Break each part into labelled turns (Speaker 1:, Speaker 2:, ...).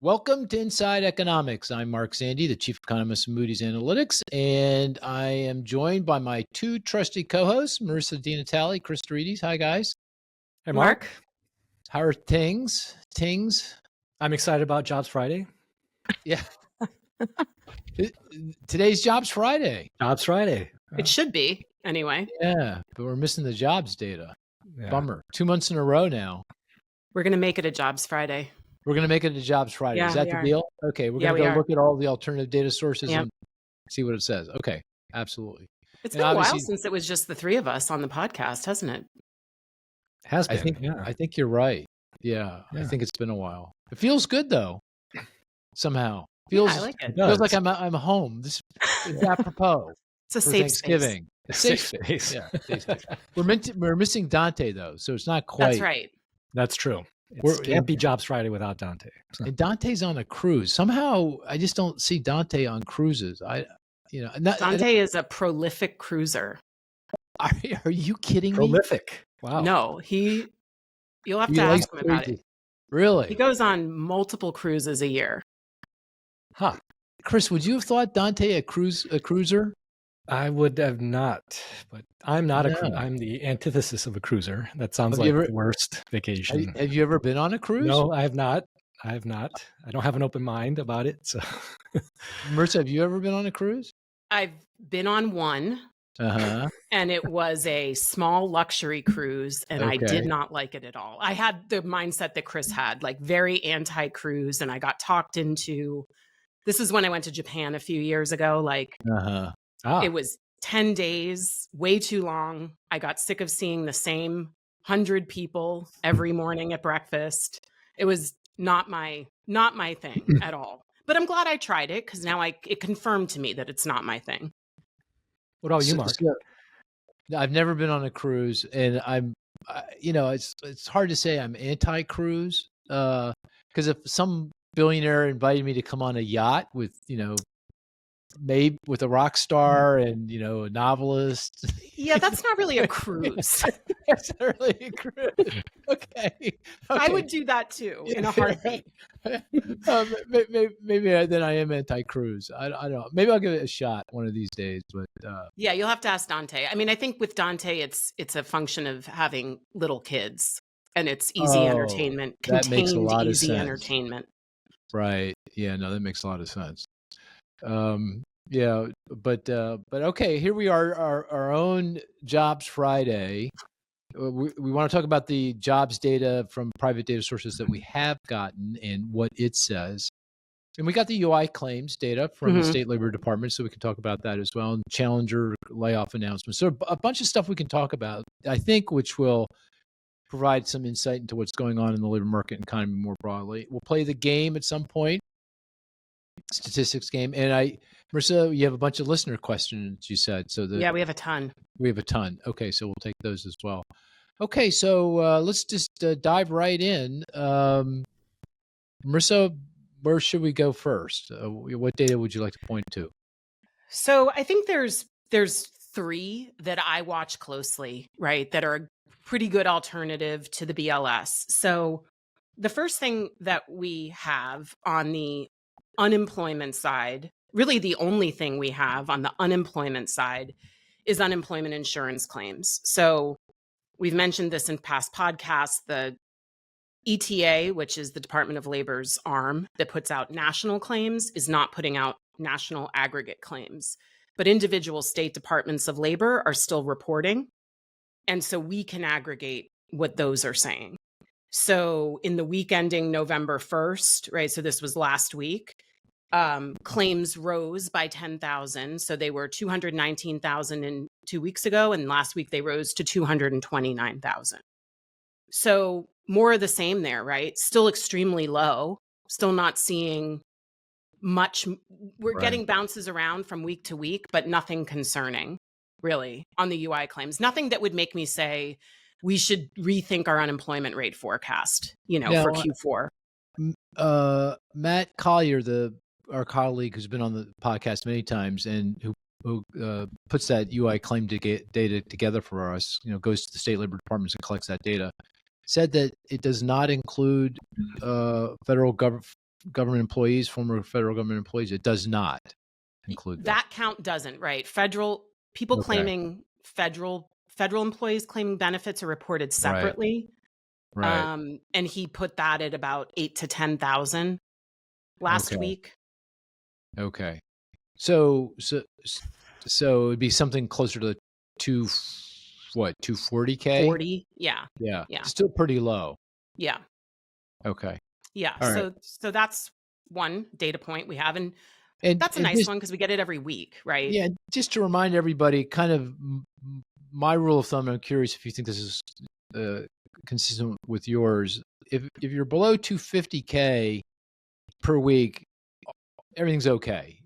Speaker 1: Welcome to Inside Economics. I'm Mark Sandy, the chief economist of Moody's Analytics, and I am joined by my two trusty co-hosts, Marisa DiNatale, Chris Derides. Hi, guys.
Speaker 2: Hey, Mark.
Speaker 1: How are things?
Speaker 2: I'm excited about Jobs Friday.
Speaker 1: Yeah. Today's Jobs Friday.
Speaker 2: Jobs Friday.
Speaker 3: It should be, anyway.
Speaker 1: Yeah, but we're missing the jobs data. Yeah. Bummer. 2 months in a row now.
Speaker 3: We're going to make it a Jobs Friday.
Speaker 1: We're going to make it a Jobs Friday.
Speaker 3: Yeah,
Speaker 1: Is that the deal? Okay, we're going to go look at all the alternative data sources and see what it says. Okay, absolutely.
Speaker 3: It's been a while since it was just the three of us on the podcast, hasn't it?
Speaker 2: Has been,
Speaker 1: I think you're right. Yeah, I think it's been a while. It feels good, though, somehow.
Speaker 3: I like it.
Speaker 1: Feels like I'm home. This is apropos.
Speaker 3: It's a safe
Speaker 1: Thanksgiving.
Speaker 3: Space.
Speaker 1: A safe space. Yeah, safe space. We're missing Dante, though, so it's not quite.
Speaker 3: That's right.
Speaker 2: That's true. It can't be Jobs Friday without Dante. So.
Speaker 1: And Dante's on a cruise. Somehow, I just don't see Dante on cruises.
Speaker 3: Dante is a prolific cruiser.
Speaker 1: Are you kidding me?
Speaker 2: Prolific. Wow.
Speaker 3: No, you'll have to ask him about it.
Speaker 1: Really?
Speaker 3: He goes on multiple cruises a year.
Speaker 1: Huh. Chris, would you have thought Dante a cruiser?
Speaker 2: I would have not, but I'm not I'm the antithesis of a cruiser. That sounds like the worst vacation.
Speaker 1: Have you ever been on a cruise?
Speaker 2: No, I have not. I don't have an open mind about it. So,
Speaker 1: Marisa, have you ever been on a cruise?
Speaker 3: I've been on one. And it was a small luxury cruise, and I did not like it at all. I had the mindset that Chris had, like very anti-cruise, and I got talked into. This is when I went to Japan a few years ago. It was 10 days, way too long. I got sick of seeing the same 100 people every morning at breakfast. It was not my thing at all. But I'm glad I tried it, because now it confirmed to me that it's not my thing.
Speaker 2: What about you, Mark?
Speaker 1: I've never been on a cruise, and it's hard to say I'm anti-cruise, because if some billionaire invited me to come on a yacht with, maybe with a rock star and, a novelist.
Speaker 3: Yeah, that's not really a cruise.
Speaker 1: That's not really a cruise. Okay.
Speaker 3: I would do that too in a heartbeat.
Speaker 1: Maybe then I am anti-cruise. I don't know. Maybe I'll give it a shot one of these days. But
Speaker 3: yeah, you'll have to ask Dante. I mean, I think with Dante, it's a function of having little kids, and it's easy entertainment, contained easy entertainment.
Speaker 1: Right. Yeah. No, that makes a lot of sense. Yeah, but okay, here we are, our own Jobs Friday. We want to talk about the jobs data from private data sources that we have gotten and what it says. And we got the UI claims data from the State Labor Department, so we can talk about that as well. And Challenger layoff announcements. So a bunch of stuff we can talk about, I think, which will provide some insight into what's going on in the labor market and economy more broadly. We'll play the game at some point. Statistics game. And Marisa, you have a bunch of listener questions, you said.
Speaker 3: Yeah, we have a ton.
Speaker 1: Okay, so we'll take those as well. Okay, so let's just dive right in. Marisa, where should we go first? What data would you like to point to?
Speaker 3: So I think there's three that I watch closely, right, that are a pretty good alternative to the BLS. So the first thing that we have on the unemployment side, really the only thing we have on the unemployment side, is unemployment insurance claims. So we've mentioned this in past podcasts. The ETA, which is the Department of Labor's arm that puts out national claims, is not putting out national aggregate claims. But individual state departments of labor are still reporting. And so we can aggregate what those are saying. So in the week ending November 1st, right, so this was last week, claims rose by 10,000. So they were 219,000 2 weeks ago, and last week they rose to 229,000. So more of the same there, right? Still extremely low, still not seeing much. We're getting bounces around from week to week, but nothing concerning, really, on the UI claims. Nothing that would make me say, we should rethink our unemployment rate forecast, for
Speaker 1: Q4. Matt Collier, our colleague who's been on the podcast many times and who puts that UI claim data together for us, goes to the state labor departments and collects that data, said that it does not include federal government employees, former federal government employees? It does not include
Speaker 3: that count doesn't, right? Federal people claiming federal employees claiming benefits are reported separately.
Speaker 1: Right.
Speaker 3: And he put that at about 8 to 10,000 last week.
Speaker 1: Okay. So it'd be something closer to 240K?
Speaker 3: 40? Yeah.
Speaker 1: Yeah. Still pretty low.
Speaker 3: Yeah.
Speaker 1: Okay.
Speaker 3: Yeah.
Speaker 1: All
Speaker 3: so that's one data point we have, and that's a nice one because we get it every week, right?
Speaker 1: Yeah. Just to remind everybody, kind of my rule of thumb. I'm curious if you think this is consistent with yours. If you're below 250K per week, everything's okay.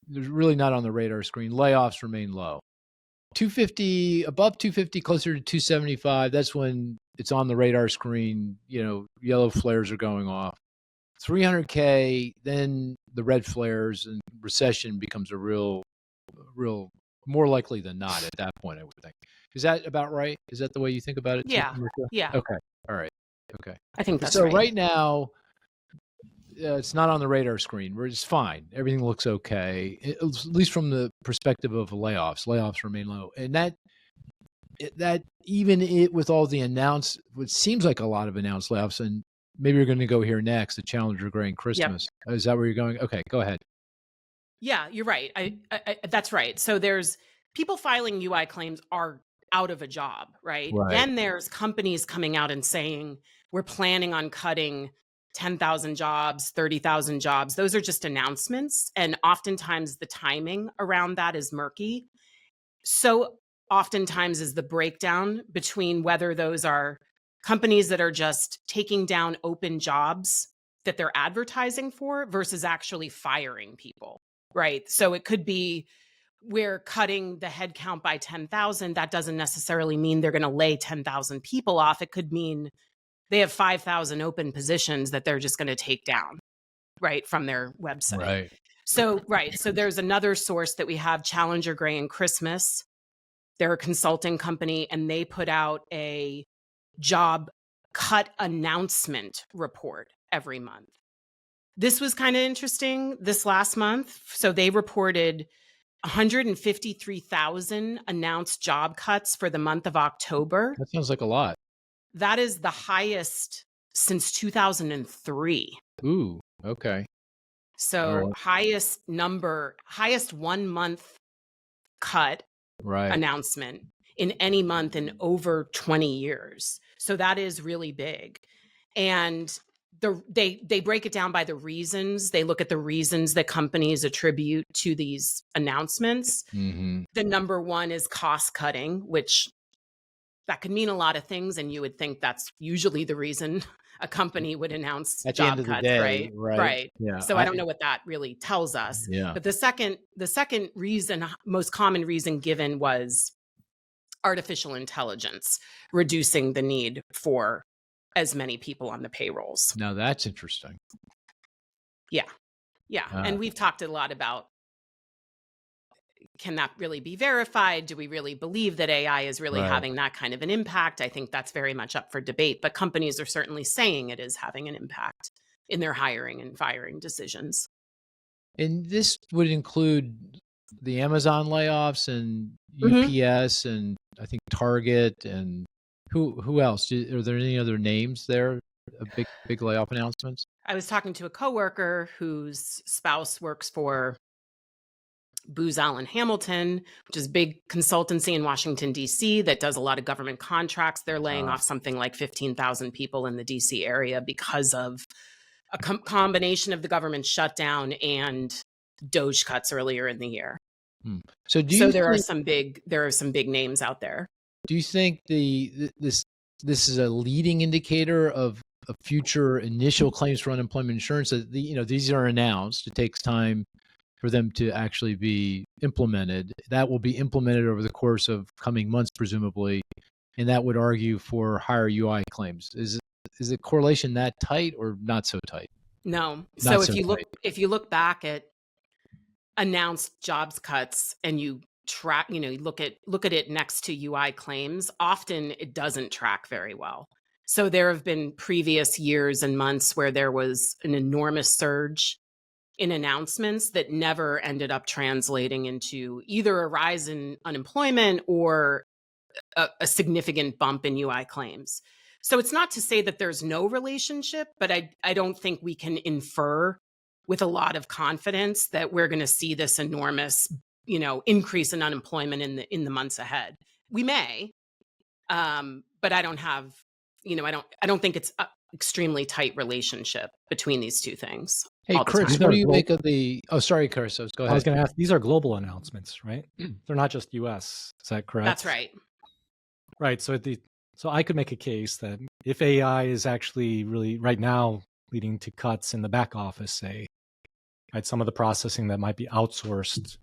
Speaker 1: There's really not on the radar screen. Layoffs remain low. 250, above 250, closer to 275, that's when it's on the radar screen. Yellow flares are going off. 300K, then the red flares, and recession becomes a real more likely than not at that point, I would think. Is that about right? Is that the way you think about it?
Speaker 3: Yeah. Yeah.
Speaker 1: Okay. All right. Okay.
Speaker 3: I think that's right.
Speaker 1: So right now, it's not on the radar screen. We're just fine. Everything looks okay, at least from the perspective of layoffs. Layoffs remain low, and that even with all the announced, what seems like a lot of announced layoffs, and maybe you're going to go here next, the Challenger Gray and Christmas. Yep. Is that where you're going? Okay, go ahead.
Speaker 3: Yeah, you're right. I that's right. So there's people filing UI claims are out of a job, right? Then there's companies coming out and saying, we're planning on cutting 10,000 jobs, 30,000 jobs. Those are just announcements. And oftentimes the timing around that is murky. So oftentimes is the breakdown between whether those are companies that are just taking down open jobs that they're advertising for versus actually firing people, right? So it could be we're cutting the headcount by 10,000. That doesn't necessarily mean they're going to lay 10,000 people off. It could mean they have 5,000 open positions that they're just going to take down, right, from their website.
Speaker 1: Right.
Speaker 3: So there's another source that we have, Challenger Gray and Christmas. They're a consulting company, and they put out a job cut announcement report every month. This was kind of interesting this last month. So they reported 153,000 announced job cuts for the month of October.
Speaker 1: That sounds like a lot.
Speaker 3: That is the highest since 2003.
Speaker 1: Ooh, okay.
Speaker 3: So highest 1 month cut announcement in any month in over 20 years. So that is really big. And they break it down by the reasons. They look at the reasons that companies attribute to these announcements.
Speaker 1: Mm-hmm.
Speaker 3: The number one is cost cutting, which that could mean a lot of things, and you would think that's usually the reason a company would announce
Speaker 1: at
Speaker 3: job
Speaker 1: the end of
Speaker 3: cuts,
Speaker 1: the day,
Speaker 3: right?
Speaker 1: Yeah.
Speaker 3: So I don't know what that really tells us.
Speaker 1: Yeah.
Speaker 3: But the second reason, most common reason given, was artificial intelligence reducing the need for as many people on the payrolls.
Speaker 1: Now that's interesting.
Speaker 3: Yeah. And we've talked a lot about, can that really be verified? Do we really believe that AI is really having that kind of an impact? I think that's very much up for debate, but companies are certainly saying it is having an impact in their hiring and firing decisions.
Speaker 1: And this would include the Amazon layoffs and UPS and I think Target, and who else? Are there any other names there? Big layoff announcements?
Speaker 3: I was talking to a coworker whose spouse works for Booz Allen Hamilton, which is a big consultancy in Washington, D.C. that does a lot of government contracts. They're laying off something like 15,000 people in the D.C. area because of a combination of the government shutdown and DOGE cuts earlier in the year.
Speaker 1: So there are some big
Speaker 3: names out there.
Speaker 1: Do you think this is a leading indicator of future initial claims for unemployment insurance? That these are announced. It takes time for them to actually be implemented. That will be implemented over the course of coming months, presumably, and that would argue for higher UI claims. Is the correlation that tight or not so tight?
Speaker 3: No. So if you look back at announced jobs cuts and you track, you look at it next to UI claims, often it doesn't track very well. So there have been previous years and months where there was an enormous surge in announcements that never ended up translating into either a rise in unemployment or a significant bump in UI claims. So it's not to say that there's no relationship, but I don't think we can infer with a lot of confidence that we're going to see this enormous, increase in unemployment in the months ahead. We may, but I don't have, I don't think it's an extremely tight relationship between these two things.
Speaker 1: Hey, Cris, what do you make of the? Oh, sorry, Cris. Go ahead.
Speaker 2: I was going to ask. These are global announcements, right? They're not just U.S. Is that correct?
Speaker 3: That's right.
Speaker 2: Right. So I could make a case that if AI is actually really right now leading to cuts in the back office, say, right, some of the processing that might be outsourced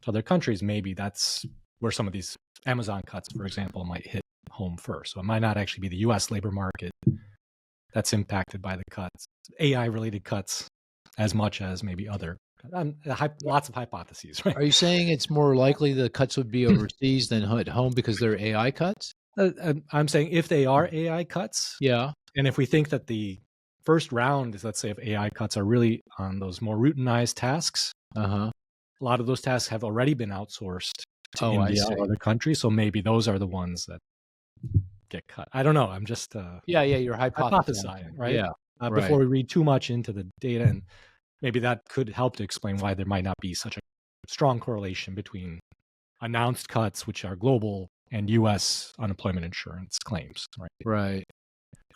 Speaker 2: to other countries, maybe that's where some of these Amazon cuts, for example, might hit home first. So it might not actually be the U.S. labor market that's impacted by the cuts, AI-related cuts, as much as maybe other. Lots of hypotheses, right?
Speaker 1: Are you saying it's more likely the cuts would be overseas than at home because they're AI cuts?
Speaker 2: I'm saying if they are AI cuts,
Speaker 1: yeah,
Speaker 2: and if we think that the first round is, let's say, if AI cuts are really on those more routinized tasks, a lot of those tasks have already been outsourced to India or other countries, so maybe those are the ones that get cut. I don't know. I'm just
Speaker 1: you're hypothesizing,
Speaker 2: right?
Speaker 1: Yeah,
Speaker 2: before we read too much into the data, and maybe that could help to explain why there might not be such a strong correlation between announced cuts, which are global, and U.S. unemployment insurance claims.
Speaker 1: Right.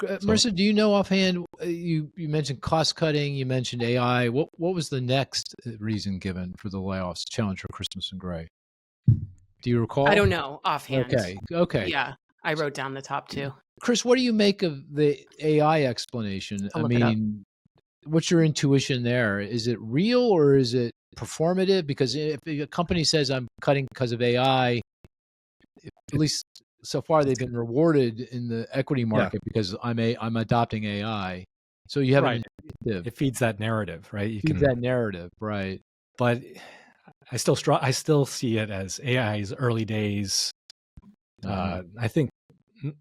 Speaker 1: Marisa, do you know offhand? You mentioned cost cutting. You mentioned AI. What was the next reason given for the layoffs? Challenge for Christmas in Gray. Do you recall?
Speaker 3: I don't know offhand.
Speaker 1: Okay.
Speaker 3: Yeah, I wrote down the top two.
Speaker 1: Cris, what do you make of the AI explanation? I mean, what's your intuition there? Is it real or is it performative? Because if a company says I'm cutting because of AI, at least so far they've been rewarded in the equity market because I'm adopting AI. So you have an initiative.
Speaker 2: It feeds that narrative, right?
Speaker 1: That narrative, right?
Speaker 2: But I still see it as AI's early days. I think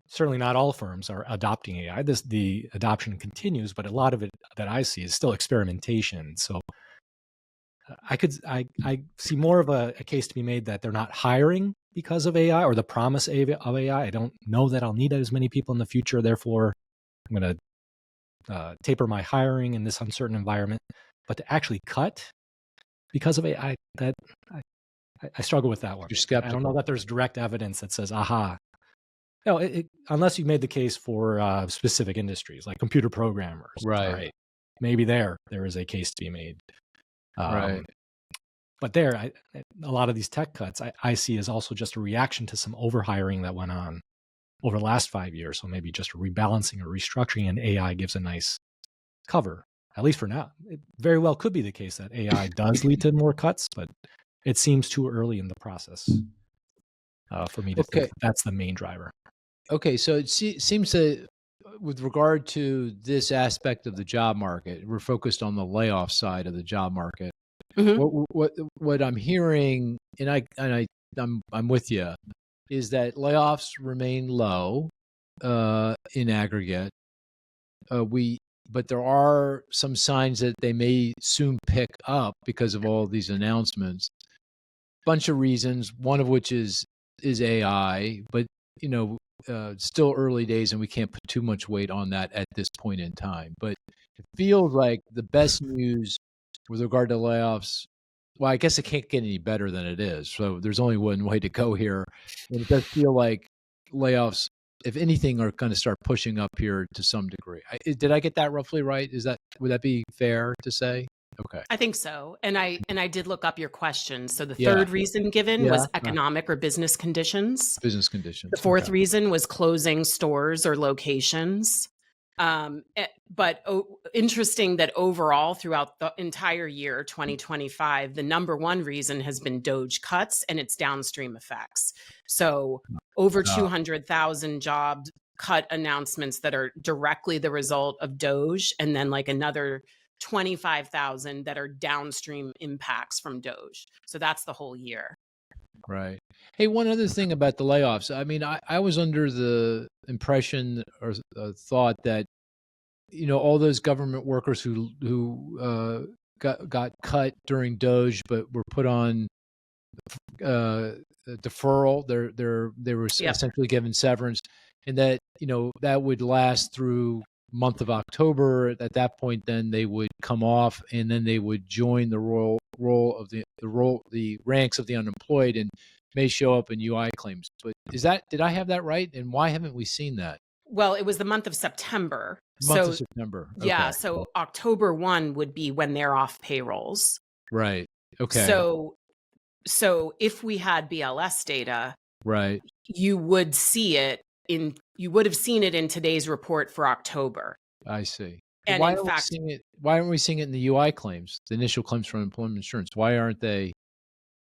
Speaker 2: certainly not all firms are adopting AI. The adoption continues, but a lot of it that I see is still experimentation. So I see more of a case to be made that they're not hiring because of AI or the promise of AI. I don't know that I'll need as many people in the future. Therefore, I'm going to taper my hiring in this uncertain environment. But to actually cut because of AI, I struggle with that one.
Speaker 1: You're skeptical.
Speaker 2: I don't know that there's direct evidence that says, aha. No, unless you made the case for specific industries like computer programmers.
Speaker 1: Right.
Speaker 2: Maybe there is a case to be made.
Speaker 1: Right.
Speaker 2: But a lot of these tech cuts I see as also just a reaction to some overhiring that went on over the last 5 years. So maybe just a rebalancing or restructuring, and AI gives a nice cover, at least for now. It very well could be the case that AI does lead to more cuts, but it seems too early in the process for me to think that's the main driver.
Speaker 1: Okay, so it seems that with regard to this aspect of the job market, we're focused on the layoff side of the job market. What I'm hearing, and I'm with you, is that layoffs remain low in aggregate. But there are some signs that they may soon pick up because of all these announcements. Bunch of reasons, one of which is AI, but still early days, and we can't put too much weight on that at this point in time. But it feels like the best news with regard to layoffs, well, I guess it can't get any better than it is. So there's only one way to go here. And it does feel like layoffs, if anything, are going to start pushing up here to some degree. Did I get that roughly right? Would that be fair to say? Okay.
Speaker 3: I think so. And I did look up your question. So the third reason given was economic or business conditions.
Speaker 1: Business conditions.
Speaker 3: The fourth reason was closing stores or locations. But interesting that overall throughout the entire year, 2025, the number one reason has been DOGE cuts and its downstream effects. So over 200,000 job cut announcements that are directly the result of DOGE, and then like another 25,000 that are downstream impacts from DOGE. So that's the whole year.
Speaker 1: Right. Hey, one other thing about the layoffs. I mean, I was under the impression or thought that, all those government workers who got cut during Doge, but were put on deferral. They were
Speaker 3: Yep.
Speaker 1: essentially given severance, and that that would last through month of October. At that point, then they would come off, and then they would join the the ranks of the unemployed, and may show up in UI claims. But did I have that right? And why haven't we seen that?
Speaker 3: Well, it was the month of September.
Speaker 1: Month of September. Okay.
Speaker 3: Yeah. So October 1 would be when they're off payrolls.
Speaker 1: Right. Okay.
Speaker 3: So if we had BLS data,
Speaker 1: right,
Speaker 3: you would see it you would have seen it in today's report for October.
Speaker 1: I see.
Speaker 3: And
Speaker 1: why
Speaker 3: in fact,
Speaker 1: why aren't we seeing it in the UI claims, the initial claims for unemployment insurance? Why aren't they?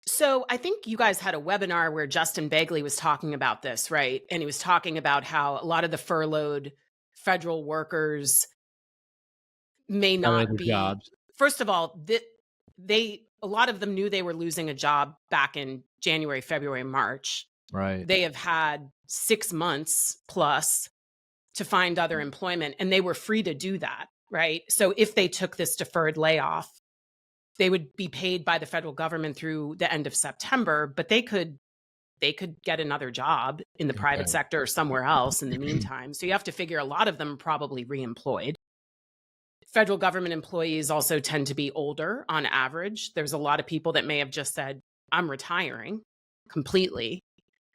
Speaker 3: So I think you guys had a webinar where Justin Begley was talking about this, right? And he was talking about how a lot of the furloughed federal workers may not be
Speaker 1: jobs.
Speaker 3: First of all, a lot of them knew they were losing a job back in January, February, March.
Speaker 1: Right.
Speaker 3: They have had 6 months plus to find other employment, and they were free to do that, right? So if they took this deferred layoff, they would be paid by the federal government through the end of September, but they could get another job in the private sector or somewhere else in the meantime. So you have to figure a lot of them are probably reemployed. Federal government employees also tend to be older on average. There's a lot of people that may have just said, I'm retiring completely.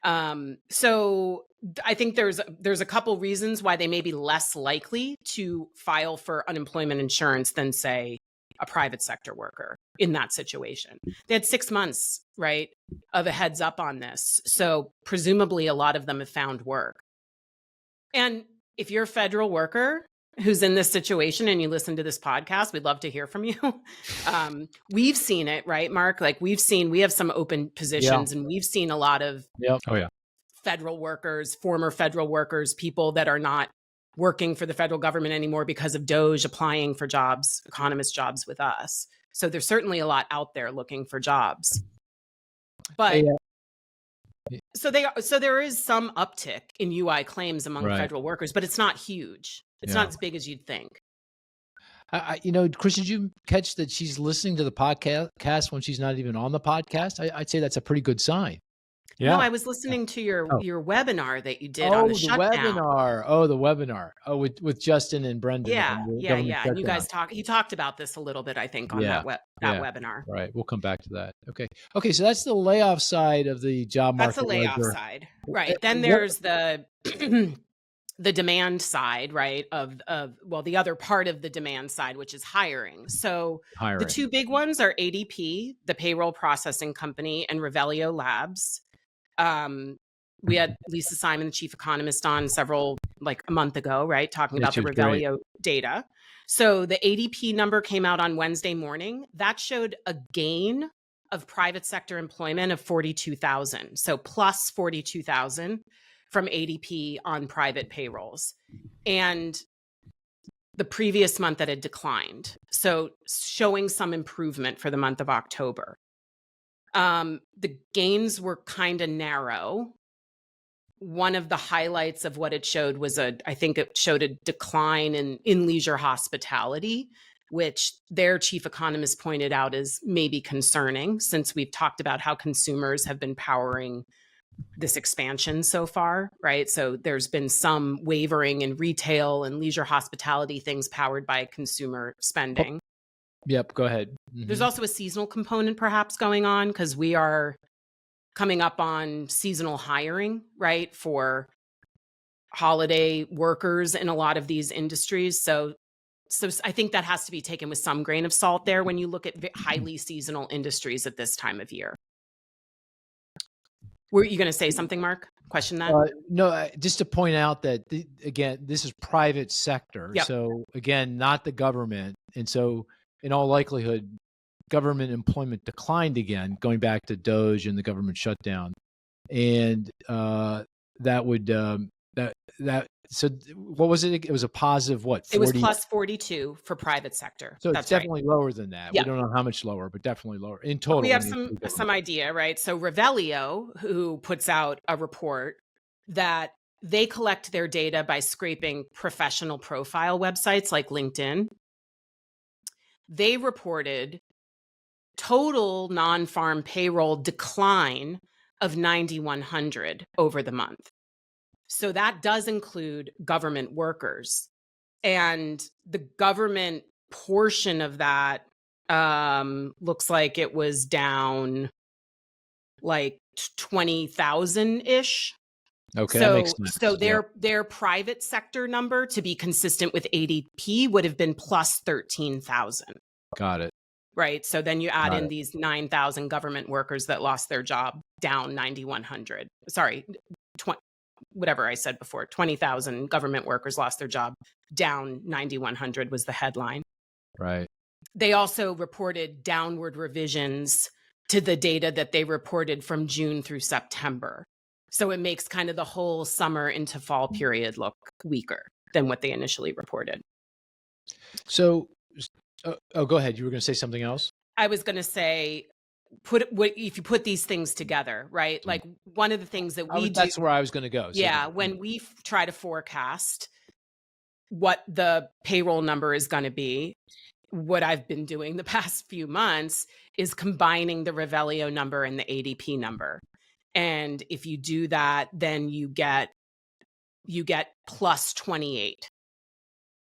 Speaker 3: So I think there's a couple reasons why they may be less likely to file for unemployment insurance than, say, a private sector worker in that situation. They had 6 months, right, of a heads up on this. So presumably a lot of them have found work. And if you're a federal worker who's in this situation and you listen to this podcast, we'd love to hear from you. We've seen it, right, Mark? Like we have some open positions, and we've seen a lot of federal workers, former federal workers, people that are not working for the federal government anymore because of Doge applying for jobs, economist jobs with us. So there's certainly a lot out there looking for jobs. But so there is some uptick in UI claims among federal workers, but it's not huge. It's not as big as you'd think.
Speaker 1: Chris, did you catch that she's listening to the podcast when she's not even on the podcast? I'd say that's a pretty good sign.
Speaker 3: Yeah. No, I was listening to your webinar that you did on the Shutdown.
Speaker 1: The webinar. Oh, with Justin and Brendan.
Speaker 3: Yeah. And you guys he talked about this a little bit, I think, on that webinar.
Speaker 1: Right. We'll come back to that. Okay. So that's the layoff side of the job market.
Speaker 3: That's the layoff side. Right. Then there's the the demand side, right? The other part of the demand side, which is hiring. So the two big ones are ADP, the payroll processing company, and Revelio Labs. We had Lisa Simon, the chief economist, on a month ago, right? Talking about the Revelio data. So the ADP number came out on Wednesday morning. That showed a gain of private sector employment of 42,000. So plus 42,000 from ADP on private payrolls. And the previous month that had declined. So showing some improvement for the month of October. The gains were kind of narrow. One of the highlights of what it showed was I think it showed a decline in leisure hospitality, which their chief economist pointed out is maybe concerning, since we've talked about how consumers have been powering this expansion so far, right? So there's been some wavering in retail and leisure hospitality, things powered by consumer spending.
Speaker 1: Yep, go ahead.
Speaker 3: Mm-hmm. There's also a seasonal component perhaps going on, because we are coming up on seasonal hiring, right, for holiday workers in a lot of these industries. So I think that has to be taken with some grain of salt there when you look at highly seasonal industries at this time of year. Were you going to say something, Mark? Question that?
Speaker 1: No, just to point out that, again, this is private sector. Yep. So, again, not the government. And so, in all likelihood, government employment declined again, going back to Doge and the government shutdown. And that would So what was it? It was a positive what? 40?
Speaker 3: It was plus 42 for private sector.
Speaker 1: So it's
Speaker 3: That's
Speaker 1: definitely lower than that.
Speaker 3: Yeah.
Speaker 1: We don't know how much lower, but definitely lower in total.
Speaker 3: We have some idea, right? So Revelio, who puts out a report that they collect their data by scraping professional profile websites like LinkedIn. They reported total non-farm payroll decline of 9,100 over the month. So that does include government workers. And the government portion of that looks like it was down like 20,000-ish.
Speaker 1: Okay,
Speaker 3: so,
Speaker 1: that makes sense.
Speaker 3: So their private sector number, to be consistent with ADP, would have been plus 13,000.
Speaker 1: Got it.
Speaker 3: Right. So then you add in these 9,000 government workers that lost their job, down 9,100. Sorry, whatever I said before, 20,000 government workers lost their job, down 9,100 was the headline.
Speaker 1: Right.
Speaker 3: They also reported downward revisions to the data that they reported from June through September. So it makes kind of the whole summer into fall period look weaker than what they initially reported.
Speaker 1: So, go ahead. You were going to say something else?
Speaker 3: I was going to say, if you put these things together, right? Like one of the things that we do.
Speaker 1: That's where I was going to go.
Speaker 3: Yeah. When we try to forecast what the payroll number is going to be, what I've been doing the past few months is combining the Revelio number and the ADP number. And if you do that, then you get plus 28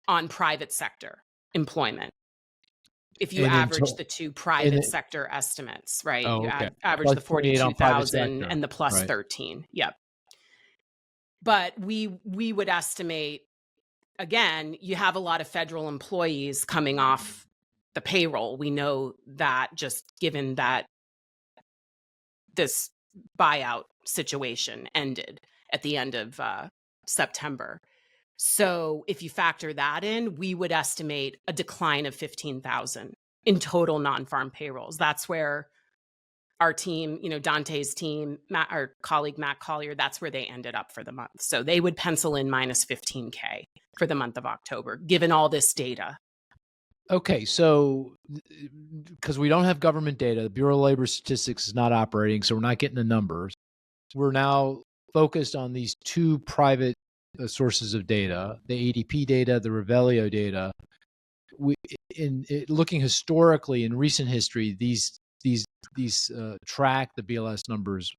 Speaker 3: on private sector employment. If you average the two private sector estimates, right?
Speaker 1: Oh,
Speaker 3: you
Speaker 1: okay.
Speaker 3: average
Speaker 1: Plus
Speaker 3: the 42,000 and the plus
Speaker 1: right.
Speaker 3: 13. Yep. But we would estimate, again, you have a lot of federal employees coming off the payroll. We know that, just given that this buyout situation ended at the end of September. So if you factor that in, we would estimate a decline of 15,000 in total non-farm payrolls. That's where our team, Dante's team, our colleague Matt Collier, that's where they ended up for the month. So they would pencil in minus 15K for the month of October, given all this data.
Speaker 1: Okay, so because we don't have government data, the Bureau of Labor Statistics is not operating, so we're not getting the numbers. We're now focused on these two private sources of data, the ADP data, the Revelio data. Looking historically in recent history, these track the BLS numbers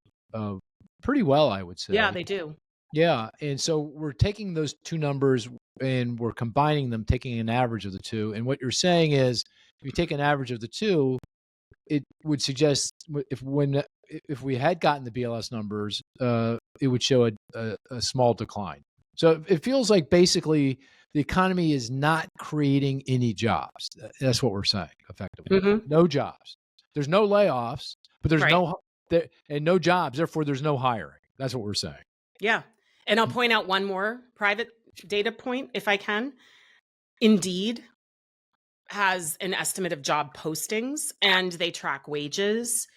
Speaker 1: pretty well, I would say.
Speaker 3: Yeah, they do.
Speaker 1: Yeah, and so we're taking those two numbers and we're combining them, taking an average of the two. And what you're saying is, if you take an average of the two, it would suggest if we had gotten the BLS numbers, it would show a small decline. So it feels like basically the economy is not creating any jobs. That's what we're saying, effectively.
Speaker 3: Mm-hmm.
Speaker 1: No jobs. There's no layoffs, but there's
Speaker 3: right.
Speaker 1: no jobs. Therefore, there's no hiring. That's what we're saying.
Speaker 3: Yeah. And I'll point out one more private data point, if I can. Indeed has an estimate of job postings, and they track wages.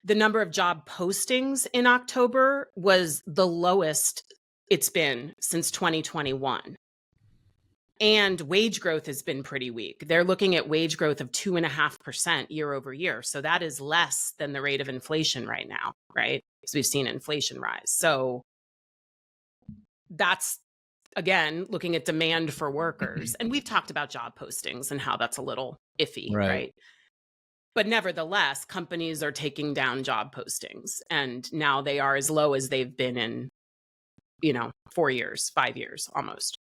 Speaker 3: The number of job postings in October was the lowest it's been since 2021. And wage growth has been pretty weak. They're looking at wage growth of 2.5% year over year. So that is less than the rate of inflation right now, right? Because we've seen inflation rise. So that's, again, looking at demand for workers. And we've talked about job postings and how that's a little iffy, right? But nevertheless, companies are taking down job postings. And now they are as low as they've been in, 4 years, 5 years almost.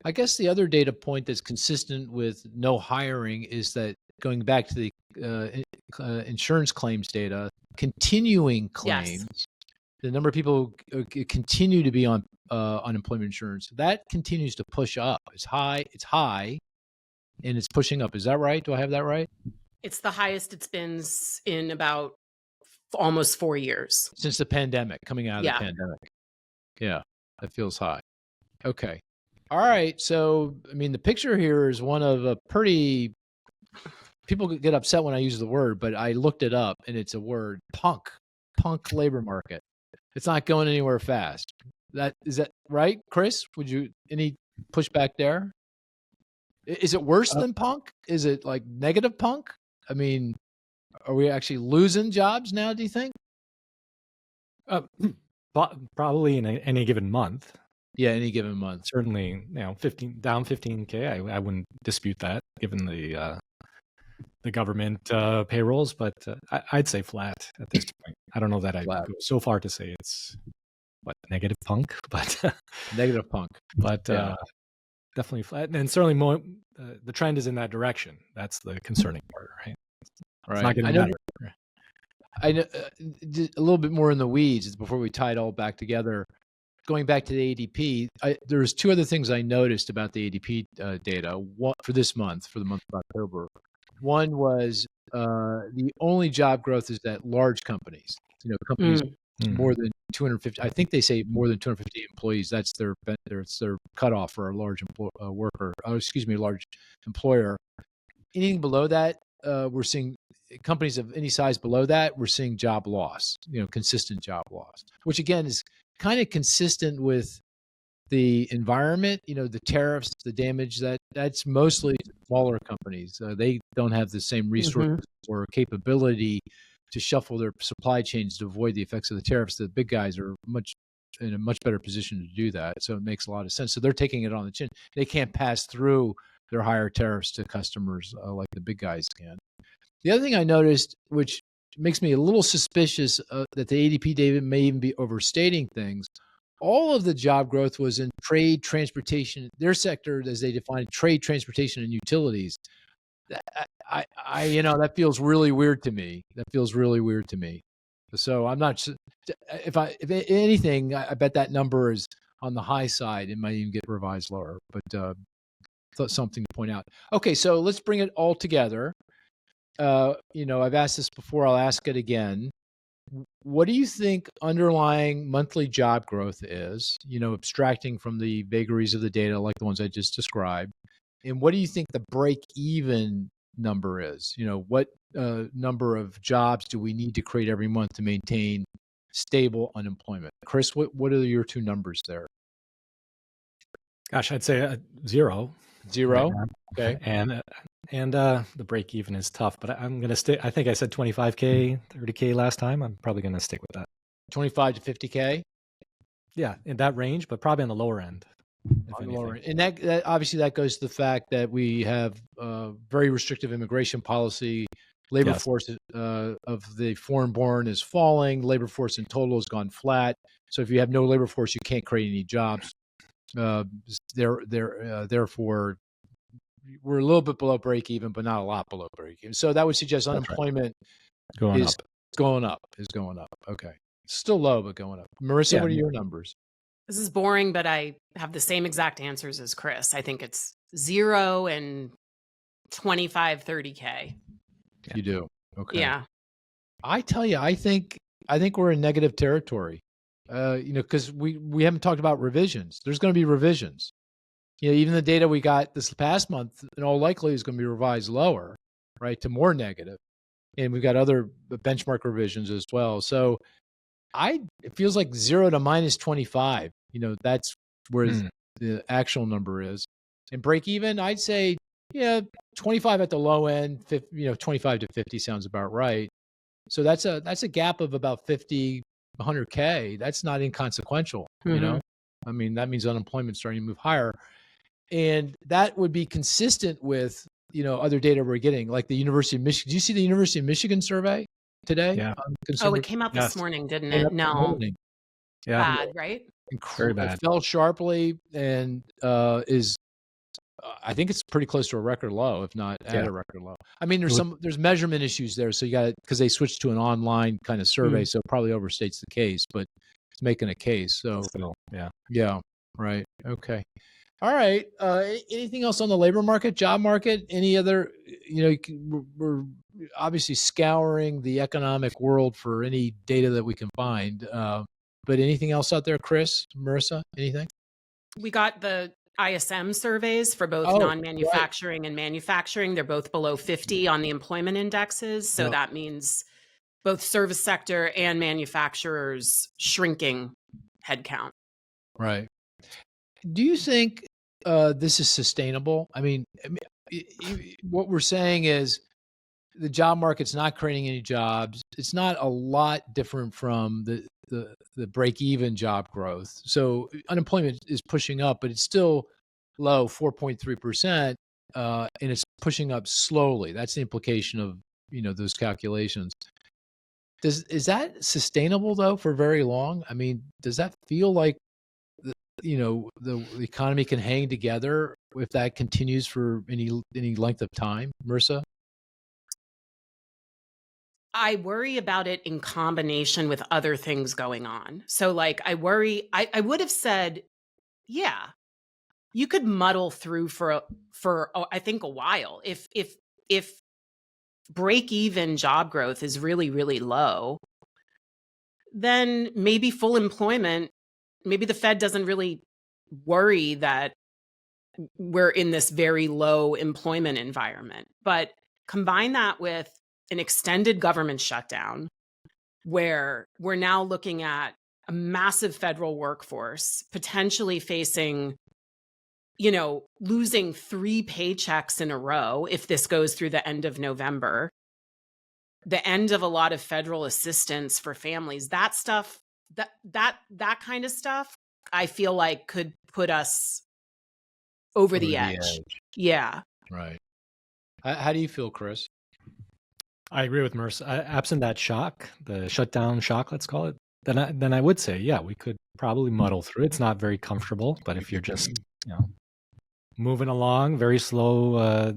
Speaker 1: I guess the other data point that's consistent with no hiring is that, going back to the insurance claims data, continuing claims, yes. The number of people who continue to be on unemployment insurance, that continues to push up. It's high, and it's pushing up. Is that right? Do I have that right?
Speaker 3: It's the highest it's been in about almost 4 years.
Speaker 1: Since the pandemic, coming out of the pandemic. Yeah, that feels high. Okay. All right. So, the picture here is one of a pretty, people get upset when I use the word, but I looked it up and it's a word, punk labor market. It's not going anywhere fast. Is that right, Chris? Would you any pushback there? Is it worse than punk? Is it like negative punk? I mean, are we actually losing jobs now, do you think?
Speaker 2: Probably in any given month.
Speaker 1: Yeah, any given month.
Speaker 2: Certainly, 15 15K. I wouldn't dispute that, given the government payrolls. But I'd say flat at this point. I don't know that I'd go so far to say it's negative punk, but
Speaker 1: negative punk.
Speaker 2: But definitely flat, and certainly more. The trend is in that direction. That's the concerning part, right? It's not getting better.
Speaker 1: I know a little bit more in the weeds before we tie it all back together. Going back to the ADP, there's two other things I noticed about the ADP data. One, for this month, for the month of October. One was the only job growth is at large companies. Companies more than 250. I think they say more than 250 employees. That's their cutoff for a large worker. Large employer. Anything below that, we're seeing companies of any size below that. We're seeing job loss. Consistent job loss, which again is kind of consistent with the environment, the tariffs, the damage that's mostly smaller companies. They don't have the same resources or capability to shuffle their supply chains to avoid the effects of the tariffs. The big guys are in a much better position to do that. So it makes a lot of sense. So they're taking it on the chin. They can't pass through their higher tariffs to customers like the big guys can. The other thing I noticed, which makes me a little suspicious that the ADP data may even be overstating things, all of the job growth was in trade, transportation, their sector as they define trade, transportation, and utilities. That feels really weird to me. So I'm not, if anything, I bet that number is on the high side. It might even get revised lower, but something to point out. Okay, so let's bring it all together. I've asked this before, I'll ask it again. What do you think underlying monthly job growth is, abstracting from the vagaries of the data like the ones I just described? And what do you think the break-even number is? What number of jobs do we need to create every month to maintain stable unemployment? Chris, what are your two numbers there?
Speaker 2: Gosh, I'd say 0.
Speaker 1: 0? Right. Okay.
Speaker 2: And the break even is tough, but I'm going to stick. I think I said 25K, 30K last time. I'm probably going to stick with that.
Speaker 1: 25 to 50K?
Speaker 2: Yeah, in that range, but probably on the lower end.
Speaker 1: And that obviously that goes to the fact that we have very restrictive immigration policy. Labor force of the foreign-born is falling. Labor force in total has gone flat. So if you have no labor force, you can't create any jobs. Therefore, we're a little bit below break even, but not a lot below break even. So that would suggest unemployment is going up. Okay. Still low, but going up. Marisa, what are your numbers?
Speaker 3: This is boring, but I have the same exact answers as Chris. I think it's 0 and 25, 30K.
Speaker 1: You do? Okay.
Speaker 3: Yeah.
Speaker 1: I tell you, I think we're in negative territory. Because we haven't talked about revisions. There's going to be revisions. Even the data we got this past month, in all likelihood, is going to be revised lower, right, to more negative. And we've got other benchmark revisions as well. So it feels like 0 to minus 25. That's where the actual number is. And break even, I'd say, 25 at the low end. 25 to 50 sounds about right. So that's a gap of about 50. 100K, that's not inconsequential. I mean, that means unemployment's starting to move higher, and that would be consistent with other data we're getting, like the University of Michigan. Do you see the University of Michigan survey today?
Speaker 2: Yeah.
Speaker 3: It came out this morning, didn't it? No.
Speaker 2: Yeah.
Speaker 3: Bad, right?
Speaker 2: Very bad.
Speaker 1: It fell sharply and is. I think it's pretty close to a record low, if not at a record low. I mean, there's measurement issues there, so you got because they switched to an online kind of survey, so it probably overstates the case, but it's making a case. So yeah, right, okay, all right. Anything else on the labor market, job market? Any other? We're obviously scouring the economic world for any data that we can find. But anything else out there, Chris, Marisa? Anything?
Speaker 3: We got the ISM surveys for both non-manufacturing and manufacturing. They're both below 50 on the employment indexes. So that means both service sector and manufacturers shrinking headcount.
Speaker 1: Right. Do you think this is sustainable? I mean, what we're saying is the job market's not creating any jobs. It's not a lot different from the break-even job growth. So unemployment is pushing up, but it's still low, 4.3%, and it's pushing up slowly. That's the implication of those calculations. Is that sustainable though for very long? I mean, does that feel like the economy can hang together if that continues for any length of time, Marisa?
Speaker 3: I worry about it in combination with other things going on. So like I worry, I would have said, yeah, you could muddle through for I think a while. If break even job growth is really, really low, then maybe full employment, maybe the Fed doesn't really worry that we're in this very low employment environment. But combine that with an extended government shutdown where we're now looking at a massive federal workforce potentially facing, losing 3 paychecks in a row if this goes through the end of November, the end of a lot of federal assistance for families, that stuff, that kind of stuff, I feel like could put us over the edge. Yeah.
Speaker 1: Right. How do you feel, Cris?
Speaker 2: I agree with Marisa. Absent that shock, the shutdown shock, let's call it, then I would say, yeah, we could probably muddle through. It's not very comfortable, but if you're just moving along, very slow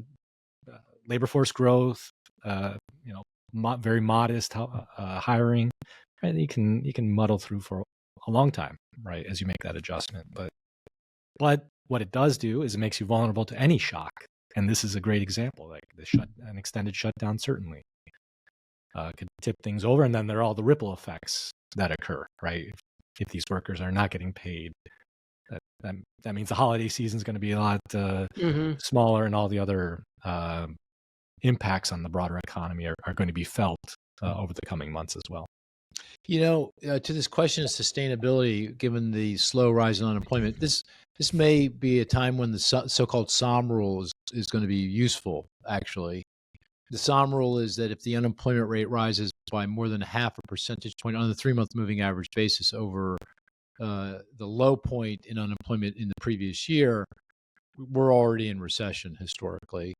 Speaker 2: labor force growth, very modest hiring, right? You can muddle through for a long time, right, as you make that adjustment. But what it does do is it makes you vulnerable to any shock, and this is a great example. Like an extended shutdown certainly could tip things over, and then there are all the ripple effects that occur, right? If these workers are not getting paid, that means the holiday season is going to be a lot smaller, and all the other impacts on the broader economy are going to be felt over the coming months as well.
Speaker 1: To this question of sustainability, given the slow rise in unemployment, this may be a time when the so-called SOM rule is going to be useful, actually. The SOM rule is that if the unemployment rate rises by more than 0.5 percentage point on the 3-month moving average basis over the low point in unemployment in the previous year, we're already in recession historically.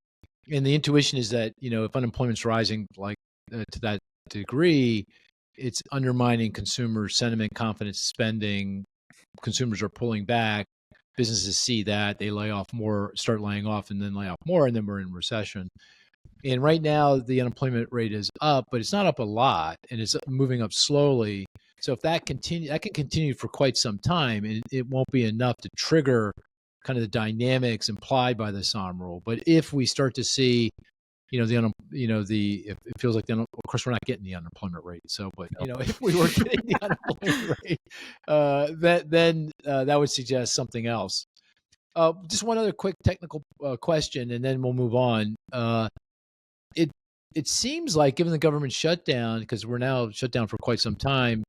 Speaker 1: And the intuition is that, if unemployment's rising like to that degree, it's undermining consumer sentiment, confidence, spending. Consumers are pulling back. Businesses see that, they start laying off, and then lay off more, and then we're in recession. And right now, the unemployment rate is up, but it's not up a lot, and it's moving up slowly. So if that can continue for quite some time, and it won't be enough to trigger kind of the dynamics implied by the SOM rule. But if we start to see, if it feels like of course we're not getting the unemployment rate. So, but if we were getting the unemployment rate, then that would suggest something else. Just one other quick technical question, and then we'll move on. It seems like, given the government shutdown, because we're now shut down for quite some time,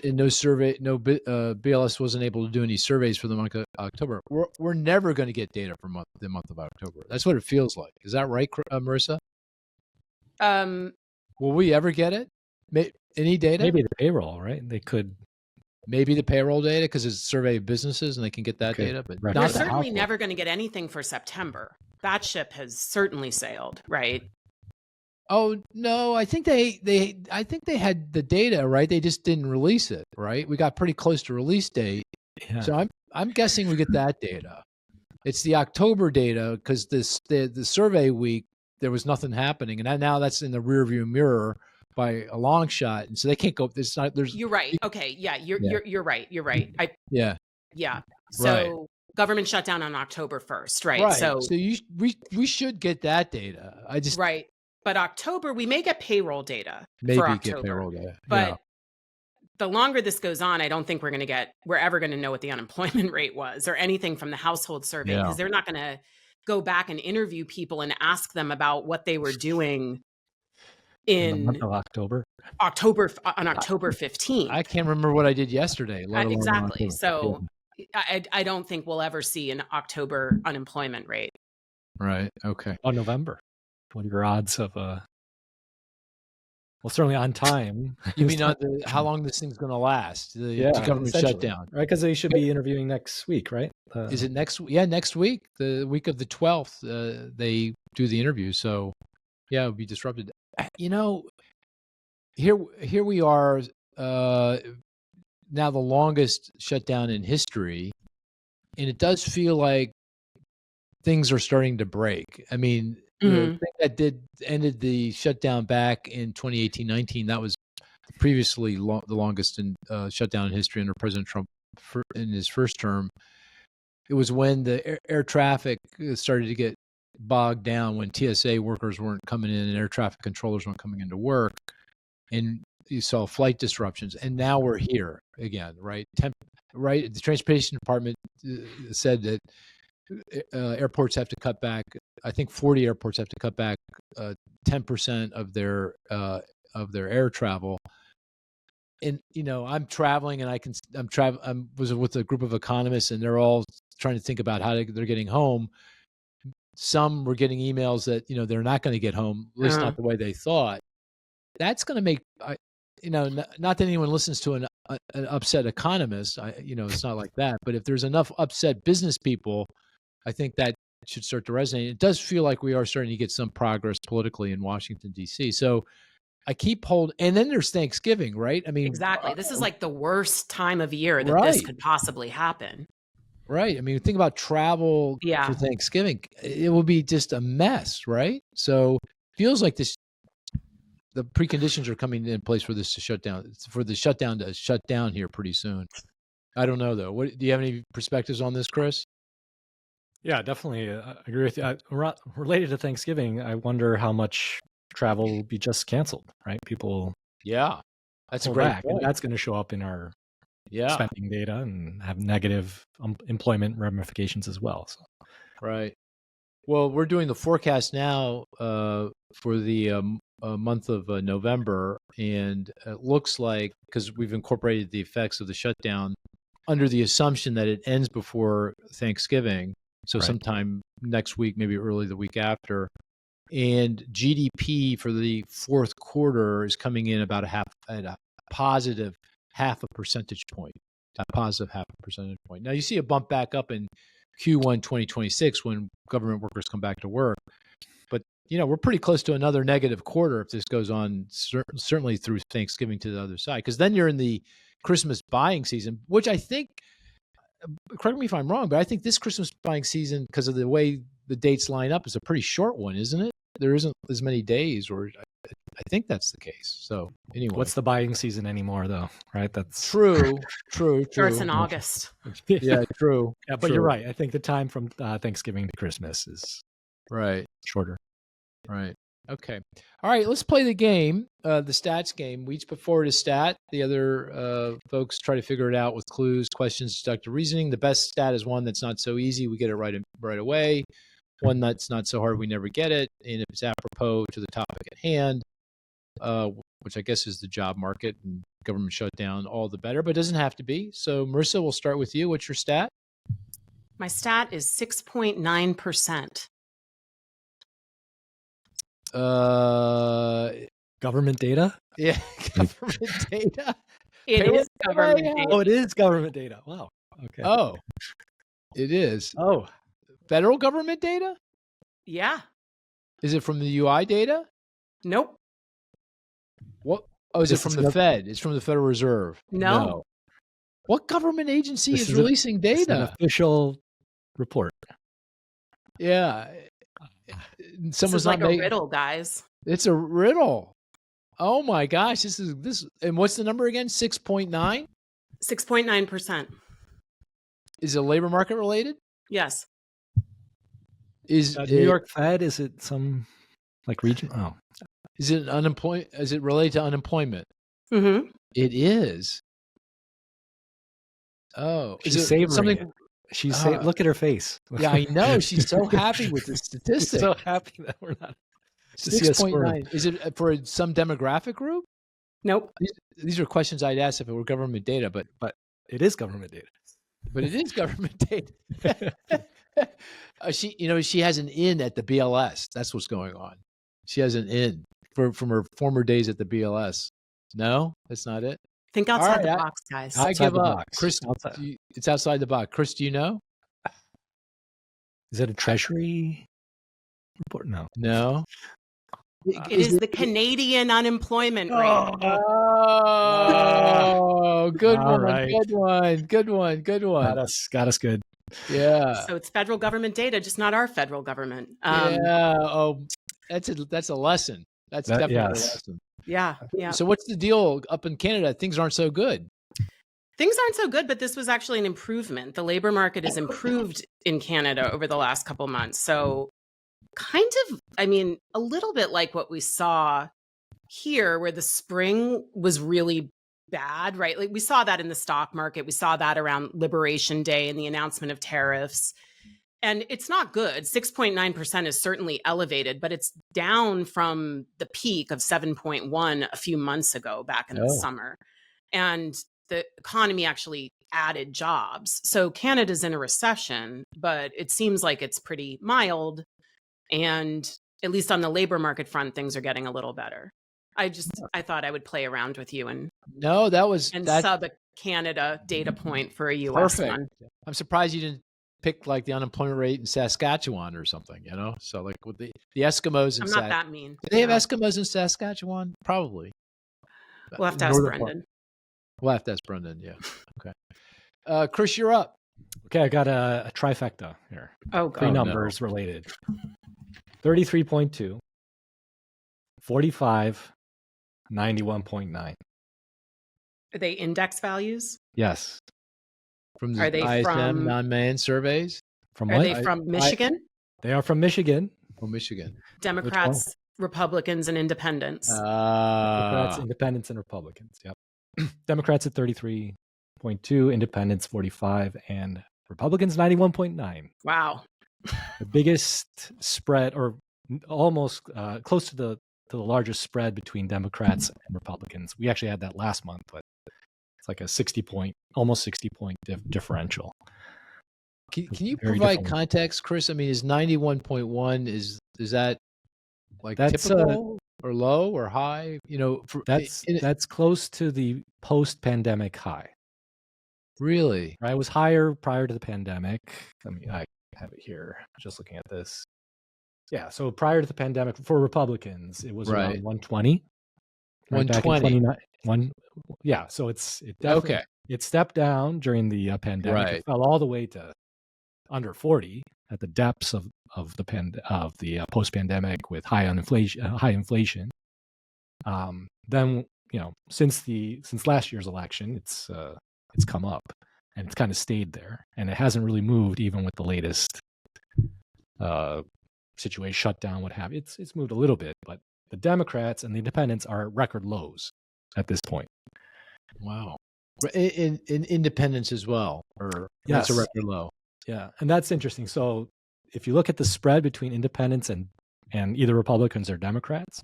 Speaker 1: and BLS wasn't able to do any surveys for the month of October. We're never going to get data for the month of October. That's what it feels like. Is that right, Marisa? Will we ever get it? Any data?
Speaker 2: Maybe the payroll, right? They could.
Speaker 1: Maybe the payroll data, because it's a survey of businesses and they can get that data. But
Speaker 3: we're certainly never going to get anything for September. That ship has certainly sailed, right?
Speaker 1: Oh no, I think they had the data, right? They just didn't release it, right? We got pretty close to release date. Yeah. So I'm guessing we get that data. It's the October data, because the survey week there was nothing happening, and now that's in the rearview mirror by a long shot, and so they can't go. You're
Speaker 3: right. Okay, yeah, you're right. You're right.
Speaker 1: Yeah.
Speaker 3: So right. Government shutdown on October 1st, right?
Speaker 1: Right. So we should get that data.
Speaker 3: Right. But October, we may get payroll data
Speaker 1: maybe
Speaker 3: for October.
Speaker 1: Get payroll data.
Speaker 3: But the longer this goes on, I don't think we're ever going to know what the unemployment rate was or anything from the household survey, because they're not going to go back and interview people and ask them about what they were doing
Speaker 2: in the month
Speaker 3: in
Speaker 2: of October.
Speaker 3: on October 15th.
Speaker 1: I can't remember what I did yesterday, let alone in
Speaker 3: Exactly.
Speaker 1: October.
Speaker 3: So I don't think we'll ever see an October unemployment rate.
Speaker 1: Right. Okay.
Speaker 2: Oh, November. What are your odds of well, certainly on time.
Speaker 1: You mean how long this thing's going to last? The government
Speaker 2: essentially,
Speaker 1: shutdown.
Speaker 2: right? Because they should be interviewing next week, right?
Speaker 1: Is it next? Yeah, next week, the week of the 12th, they do the interview. So, yeah, it'll be disrupted. You know, here we are. Now the longest shutdown in history, and it does feel like things are starting to break. I mean, the thing that ended the shutdown back in 2018-19, that was previously the longest shutdown in history under President Trump in his first term. It was when the air traffic started to get bogged down, when TSA workers weren't coming in and air traffic controllers weren't coming into work, and you saw flight disruptions. And now we're here again, right? Right. The Transportation Department said that airports have to cut back. I think 40 airports have to cut back 10% of their air travel. And I'm traveling, and I was with a group of economists, and they're all trying to think about how they're getting home. Some were getting emails that they're not going to get home, at least not the way they thought. That's going to make not that anyone listens to an upset economist. It's not like that. But if there's enough upset business people, I think that should start to resonate. It does feel like we are starting to get some progress politically in Washington, D.C. So I keep holding. And then there's Thanksgiving, right? I mean,
Speaker 3: exactly. This is like the worst time of year that this could possibly happen.
Speaker 1: Right. I mean, think about travel for Thanksgiving. It will be just a mess, right? So it feels like the preconditions are coming in place for this to shut down, for the shutdown to shut down here pretty soon. I don't know, though. Do you have any perspectives on this, Chris?
Speaker 2: Yeah, definitely. I agree with you. Related to Thanksgiving, I wonder how much travel will be just canceled, right? People
Speaker 1: that's a great point.
Speaker 2: And that's going to show up in our spending data and have negative employment ramifications as well. So.
Speaker 1: Right. Well, we're doing the forecast now for the month of November, and it looks like, because we've incorporated the effects of the shutdown under the assumption that it ends before Thanksgiving, so sometime next week, maybe early the week after, and GDP for the fourth quarter is coming in about a positive half a percentage point. Now you see a bump back up in Q1 2026 when government workers come back to work. But, we're pretty close to another negative quarter if this goes on, certainly through Thanksgiving to the other side. Because then you're in the Christmas buying season, which I think, correct me if I'm wrong, but I think this Christmas buying season, because of the way the dates line up, is a pretty short one, isn't it? There isn't as many days, or I think that's the case. So anyway.
Speaker 2: What's the buying season anymore, though, right? That's
Speaker 1: true.
Speaker 3: Starts in August.
Speaker 1: Yeah, true.
Speaker 2: Yeah, but you're right. I think the time from Thanksgiving to Christmas is shorter.
Speaker 1: Right. Okay. All right. Let's play the game, the stats game. We each put forward a stat. The other folks try to figure it out with clues, questions, deductive reasoning. The best stat is one that's not so easy. We get it right away. One that's not so hard, we never get it. And if it's apropos to the topic at hand, which I guess is the job market and government shutdown, all the better, but it doesn't have to be. So, Marisa, we'll start with you. What's your stat?
Speaker 3: My stat is 6.9%.
Speaker 2: Government data?
Speaker 1: Yeah, government data.
Speaker 3: It is government data.
Speaker 2: Oh, it is government data. Wow. Okay.
Speaker 1: Oh, it is.
Speaker 2: Oh.
Speaker 1: Federal government data?
Speaker 3: Yeah.
Speaker 1: Is it from the UI data?
Speaker 3: Nope.
Speaker 1: What? Oh, is it from the Fed? It's from the Federal Reserve.
Speaker 3: No.
Speaker 1: What government agency is releasing data?
Speaker 2: It's an official report.
Speaker 1: Yeah.
Speaker 3: Someone's like a riddle, guys.
Speaker 1: It's a riddle. Oh my gosh. This. And what's the number again? 6.9?
Speaker 3: 6.9%.
Speaker 1: Is it labor market related?
Speaker 3: Yes.
Speaker 2: Is New York Fed? Is it some like region? Oh,
Speaker 1: is it unemployment? Is it related to unemployment?
Speaker 3: Mm-hmm.
Speaker 1: It is. Oh,
Speaker 2: she's savoring something. She's look at her face.
Speaker 1: Yeah, I know. She's so happy with the statistic.
Speaker 2: She's so happy that we're not. to see us squirm.
Speaker 1: 6.9. Is it for some demographic group?
Speaker 3: Nope.
Speaker 1: These are questions I'd ask if it were government data, but
Speaker 2: It is government data.
Speaker 1: But it is government data. She has an in at the BLS. That's what's going on. She has an in from her former days at the BLS. No, that's not it.
Speaker 3: Think outside the box, guys.
Speaker 1: I give up. Chris,
Speaker 2: Outside.
Speaker 1: it's outside the box. Chris, do you know?
Speaker 2: Is it a treasury report? No.
Speaker 1: No.
Speaker 3: It is the Canadian unemployment rate.
Speaker 1: Oh, good
Speaker 2: All
Speaker 1: one.
Speaker 2: right.
Speaker 1: Good one.
Speaker 2: Got us good.
Speaker 1: Yeah.
Speaker 3: So it's federal government data, just not our federal government.
Speaker 1: Yeah. Oh, that's a lesson. That's definitely a lesson.
Speaker 3: Yeah.
Speaker 1: So what's the deal up in Canada? Things aren't so good.
Speaker 3: Things aren't so good, but this was actually an improvement. The labor market has improved in Canada over the last couple months. So kind of, a little bit like what we saw here, where the spring was really bad, right? Like we saw that in the stock market. We saw that around Liberation Day and the announcement of tariffs. And it's not good. 6.9% is certainly elevated, but it's down from the peak of 7.1 a few months ago back in the summer. And the economy actually added jobs. So Canada's in a recession, but it seems like it's pretty mild. And at least on the labor market front, things are getting a little better. I thought I would play around with you and sub a Canada data point for a US one.
Speaker 1: I'm surprised you didn't pick like the unemployment rate in Saskatchewan or something, So like with the Eskimos.
Speaker 3: I'm not that mean.
Speaker 1: Do they have Eskimos in Saskatchewan? Probably.
Speaker 3: We'll have to ask Brendan.
Speaker 1: We'll have to ask Brendan. Yeah. Okay. Chris, you're up.
Speaker 2: Okay, I got a trifecta here.
Speaker 3: Oh, God.
Speaker 2: Three numbers related. 33.2, 45, 91.9.
Speaker 3: Are they index values?
Speaker 2: Yes.
Speaker 1: From the ISM non-man surveys?
Speaker 2: From
Speaker 3: what? Are they from Michigan?
Speaker 2: They are from Michigan.
Speaker 1: Oh, Michigan.
Speaker 3: Democrats, Republicans, and independents.
Speaker 2: Democrats, independents, and Republicans. Yep. Democrats at 33.2, independents 45, and Republicans 91.9.
Speaker 3: Wow.
Speaker 2: The biggest spread, or almost close to the largest spread between Democrats and Republicans. We actually had that last month, but it's like a almost 60 point differential.
Speaker 1: Can you provide context, Chris? Is 91.1 is that like typical or low or high?
Speaker 2: That's close to the post-pandemic high.
Speaker 1: Really?
Speaker 2: Right, it was higher prior to the pandemic. I have it here. Just looking at this. Yeah, so prior to the pandemic, for Republicans, it was around 120.
Speaker 1: 120.
Speaker 2: Yeah, so it definitely it stepped down during the pandemic.
Speaker 1: Right.
Speaker 2: It fell all the way to under 40 at the depths of the post-pandemic with high inflation. Then since last year's election, it's come up and it's kind of stayed there, and it hasn't really moved even with the latest situation, shutdown, what have you. It's moved a little bit, but the Democrats and the independents are at record lows at this point.
Speaker 1: Wow. In independence as well, or
Speaker 2: yes,
Speaker 1: that's a record low.
Speaker 2: Yeah, and that's interesting. So if you look at the spread between independents and either Republicans or Democrats,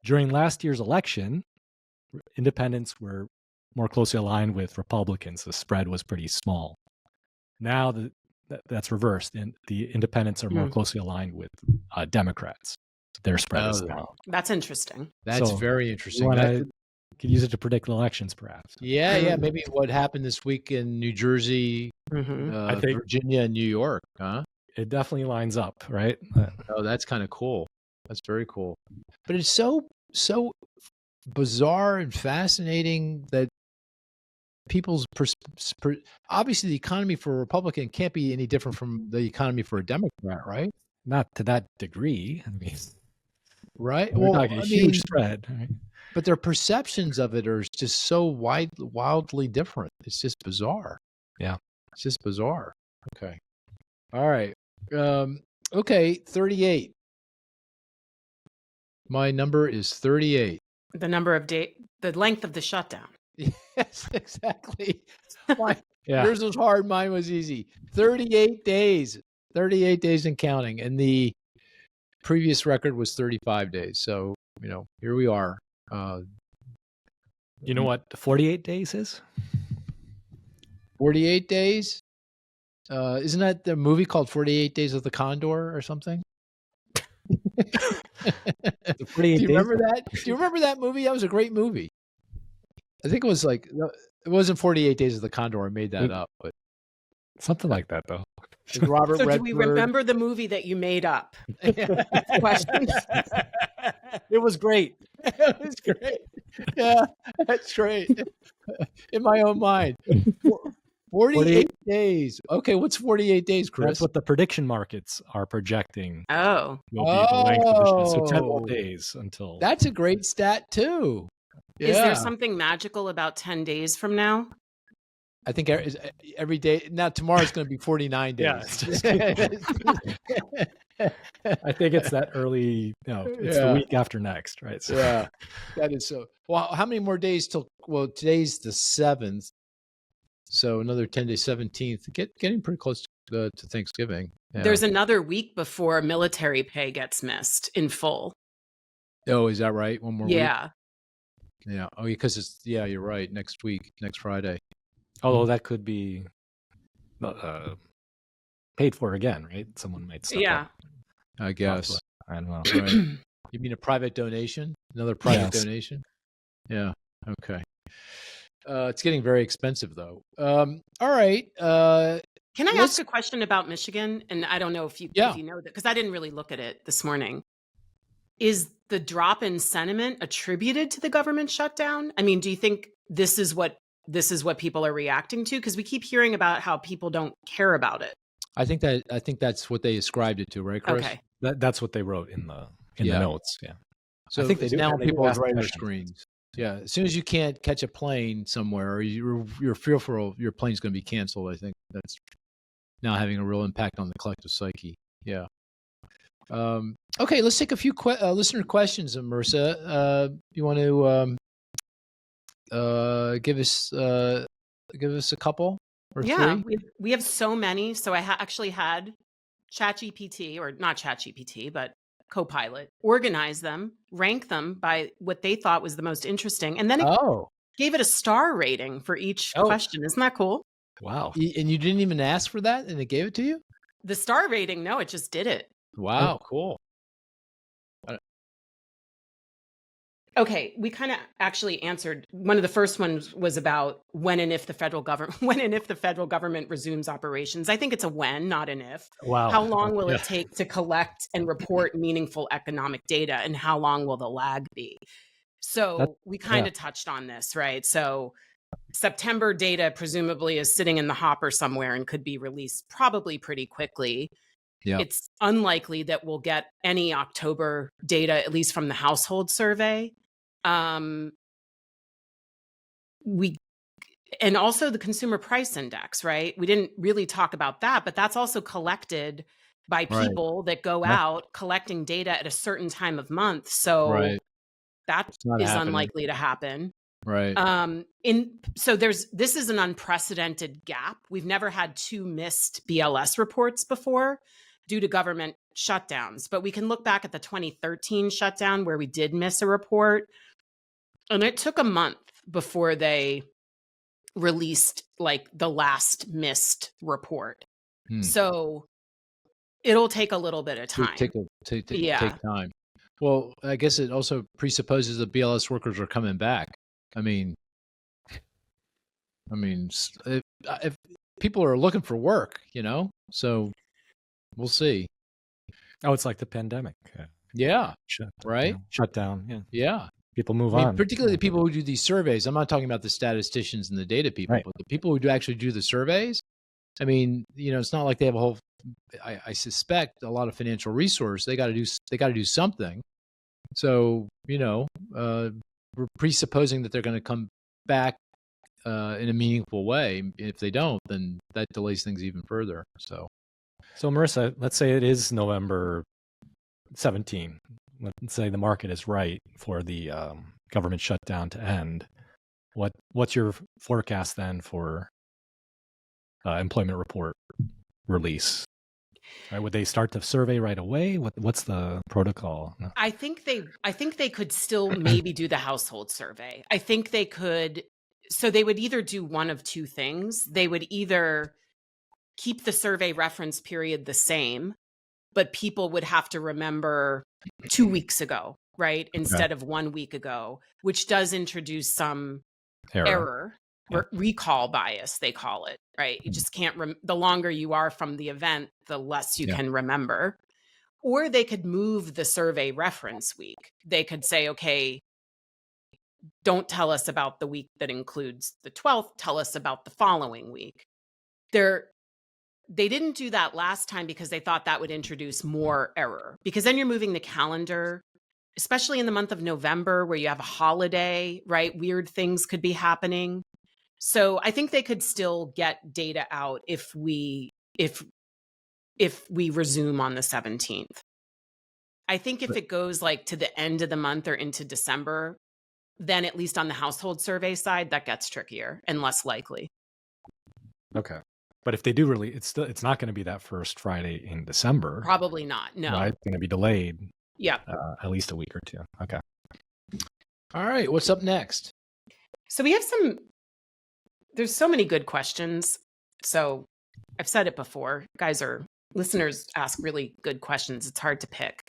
Speaker 2: during last year's election, independents were more closely aligned with Republicans. The spread was pretty small. Now that's reversed, and the independents are more closely aligned with Democrats. Their spread is now.
Speaker 3: That's interesting.
Speaker 1: That's very interesting.
Speaker 2: Could use it to predict elections, perhaps.
Speaker 1: Yeah. Maybe what happened this week in New Jersey, I think Virginia, and New York, huh?
Speaker 2: It definitely lines up, right?
Speaker 1: Oh, that's kind of cool. That's very cool. But it's so bizarre and fascinating that people's obviously the economy for a Republican can't be any different from the economy for a Democrat, right?
Speaker 2: Not to that degree.
Speaker 1: Right?
Speaker 2: We're talking a huge spread. Right?
Speaker 1: But their perceptions of it are just so wildly different. It's just bizarre.
Speaker 2: Yeah.
Speaker 1: It's just bizarre. Okay. All right. Okay, 38. My number is 38.
Speaker 3: The number of the length of the shutdown.
Speaker 1: Yes, exactly. Yours was hard. Mine was easy. 38 days. 38 days and counting. And the previous record was 35 days. So, here we are.
Speaker 2: You know what 48 days is?
Speaker 1: 48 days? Isn't that the movie called 48 Days of the Condor or something? Do you remember that? Do you remember that movie? That was a great movie. I think it was like, it wasn't 48 Days of the Condor. I made that up, but
Speaker 2: something like that, though.
Speaker 1: Robert
Speaker 3: So
Speaker 1: Redford.
Speaker 3: do we remember the movie that you made up? Question.
Speaker 2: It was great.
Speaker 1: It was great. Yeah, that's great. In my own mind. 48 days. Okay, what's 48 days, Chris?
Speaker 2: That's what the prediction markets are projecting.
Speaker 3: Oh.
Speaker 2: Will be the length of the so 10 more days until.
Speaker 1: That's a great stat, too. Yeah.
Speaker 3: Is there something magical about 10 days from now?
Speaker 1: I think every day. Now, tomorrow's going to be 49 days.
Speaker 2: Yeah, I think it's that early, it's the week after next, right? So.
Speaker 1: Yeah, that is so. Well, how many more days till, today's the 7th. So another 10 days, 17th, getting pretty close to Thanksgiving. Yeah.
Speaker 3: There's another week before military pay gets missed in full.
Speaker 1: Oh, is that right? One more week?
Speaker 3: Yeah.
Speaker 1: Yeah. Oh, because you're right. Next week, next Friday.
Speaker 2: Although that could be paid for again, right? Someone might step up.
Speaker 1: I guess.
Speaker 2: I don't know.
Speaker 1: Right. You mean a private donation? Another private donation? Yeah. Okay. It's getting very expensive, though. All right.
Speaker 3: Can I ask a question about Michigan? And I don't know if you know that, because I didn't really look at it this morning. Is the drop in sentiment attributed to the government shutdown? I mean, do you think this is what people are reacting to? Because we keep hearing about how people don't care about it.
Speaker 1: I think that's what they ascribed it to, right, Chris?
Speaker 2: Okay. That's what they wrote in the notes. Yeah.
Speaker 1: So
Speaker 2: I think they do.
Speaker 1: Now
Speaker 2: they
Speaker 1: people
Speaker 2: do
Speaker 1: have radar screens. Yeah. As soon as you can't catch a plane somewhere, or you're fearful your plane's going to be canceled, I think that's now having a real impact on the collective psyche. Yeah. Okay, let's take a few listener questions, Marisa. You want to give us a couple or three?
Speaker 3: We have so many. So I actually had ChatGPT, or not ChatGPT, but Copilot, organize them, rank them by what they thought was the most interesting, and then it gave it a star rating for each question. Isn't that cool?
Speaker 2: Wow.
Speaker 1: And you didn't even ask for that, and it gave it to you?
Speaker 3: The star rating, no, it just did it.
Speaker 1: Wow, cool.
Speaker 3: Okay, we kind of actually answered. One of the first ones was about when and if the federal government resumes operations. I think it's a when, not an if.
Speaker 2: Wow.
Speaker 3: How long will it take to collect and report meaningful economic data, and how long will the lag be? So we kind of touched on this, right? So September data presumably is sitting in the hopper somewhere and could be released probably pretty quickly. Yeah. It's unlikely that we'll get any October data, at least from the household survey. And also the consumer price index, right? We didn't really talk about that, but that's also collected by people that go out collecting data at a certain time of month. So that is unlikely to happen.
Speaker 1: Right.
Speaker 3: This is an unprecedented gap. We've never had 2 missed BLS reports before due to government shutdowns, but we can look back at the 2013 shutdown where we did miss a report. And it took a month before they released like the last missed report. So it'll take a little bit of time. Take
Speaker 1: time. Well, I guess it also presupposes the BLS workers are coming back. I mean, if people are looking for work, so we'll see.
Speaker 2: Oh, it's like the pandemic. Shutdown. Yeah.
Speaker 1: Yeah.
Speaker 2: People move on.
Speaker 1: Particularly the people who do these surveys. I'm not talking about the statisticians and the data people, but the people who actually do the surveys. I mean, it's not like they have a whole. I suspect a lot of financial resource. They got to do something. So we're presupposing that they're going to come back in a meaningful way. If they don't, then that delays things even further. So
Speaker 2: Marisa, let's say it is November 17. Let's say the market is right for the government shutdown to end. What's your forecast then for employment report release? Right? Would they start the survey right away? What's the protocol? No.
Speaker 3: I think they could still maybe do the household survey. I think they could. So they would either do one of two things. They would either keep the survey reference period the same, but people would have to remember 2 weeks ago, right? Instead of 1 week ago, which does introduce some error.
Speaker 2: Yeah.
Speaker 3: Recall bias, they call it, right? You just can't, the longer you are from the event, the less you can remember. Or they could move the survey reference week. They could say, okay, don't tell us about the week that includes the 12th, tell us about the following week. They didn't do that last time because they thought that would introduce more error, because then you're moving the calendar, especially in the month of November where you have a holiday, right? Weird things could be happening. So I think they could still get data out if we resume on the 17th. I think if it goes like to the end of the month or into December, then at least on the household survey side, that gets trickier and less likely.
Speaker 2: Okay. But if they do it's not going to be that first Friday in December.
Speaker 3: Probably not. No.
Speaker 2: Right? It's going to be delayed.
Speaker 3: Yeah.
Speaker 2: At least a week or two. Okay.
Speaker 1: All right. What's up next?
Speaker 3: So we have there's so many good questions. So I've said it before. Listeners ask really good questions. It's hard to pick.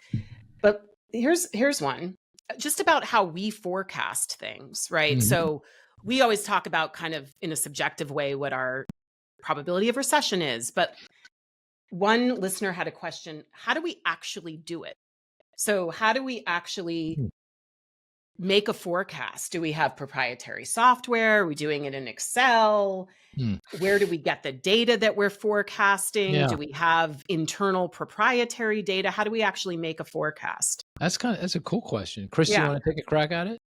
Speaker 3: But here's one. Just about how we forecast things, right?
Speaker 1: Mm-hmm.
Speaker 3: So we always talk about kind of in a subjective way what our probability of recession is. But one listener had a question, how do we actually do it? So how do we actually make a forecast? Do we have proprietary software? Are we doing it in Excel? Where do we get the data that we're forecasting?
Speaker 1: Yeah.
Speaker 3: Do we have internal proprietary data? How do we actually make a forecast?
Speaker 1: That's a cool question. Chris, you want to take a crack at it?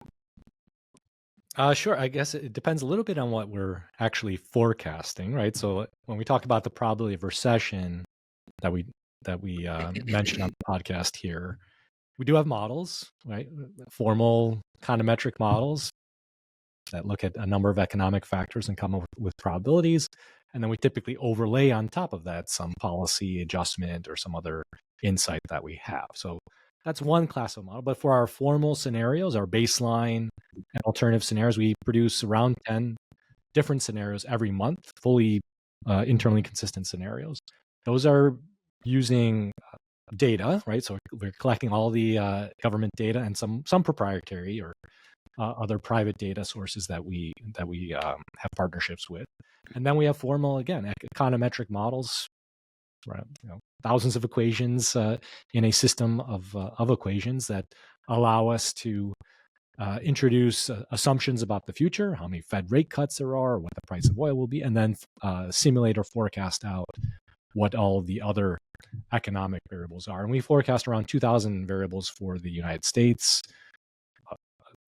Speaker 2: Sure. I guess it depends a little bit on what we're actually forecasting, right? So when we talk about the probability of recession that we mentioned on the podcast here, we do have models, right? Formal econometric models that look at a number of economic factors and come up with probabilities. And then we typically overlay on top of that some policy adjustment or some other insight that we have. So that's one class of model. But for our formal scenarios, our baseline and alternative scenarios, we produce around 10 different scenarios every month, fully internally consistent scenarios. Those are using data, right? So we're collecting all the government data and some proprietary or other private data sources that we have partnerships with, and then we have formal, again, econometric models, right? Thousands of equations in a system of equations that allow us to introduce assumptions about the future, how many Fed rate cuts there are, what the price of oil will be, and then simulate or forecast out what all of the other economic variables are. And we forecast around 2,000 variables for the United States,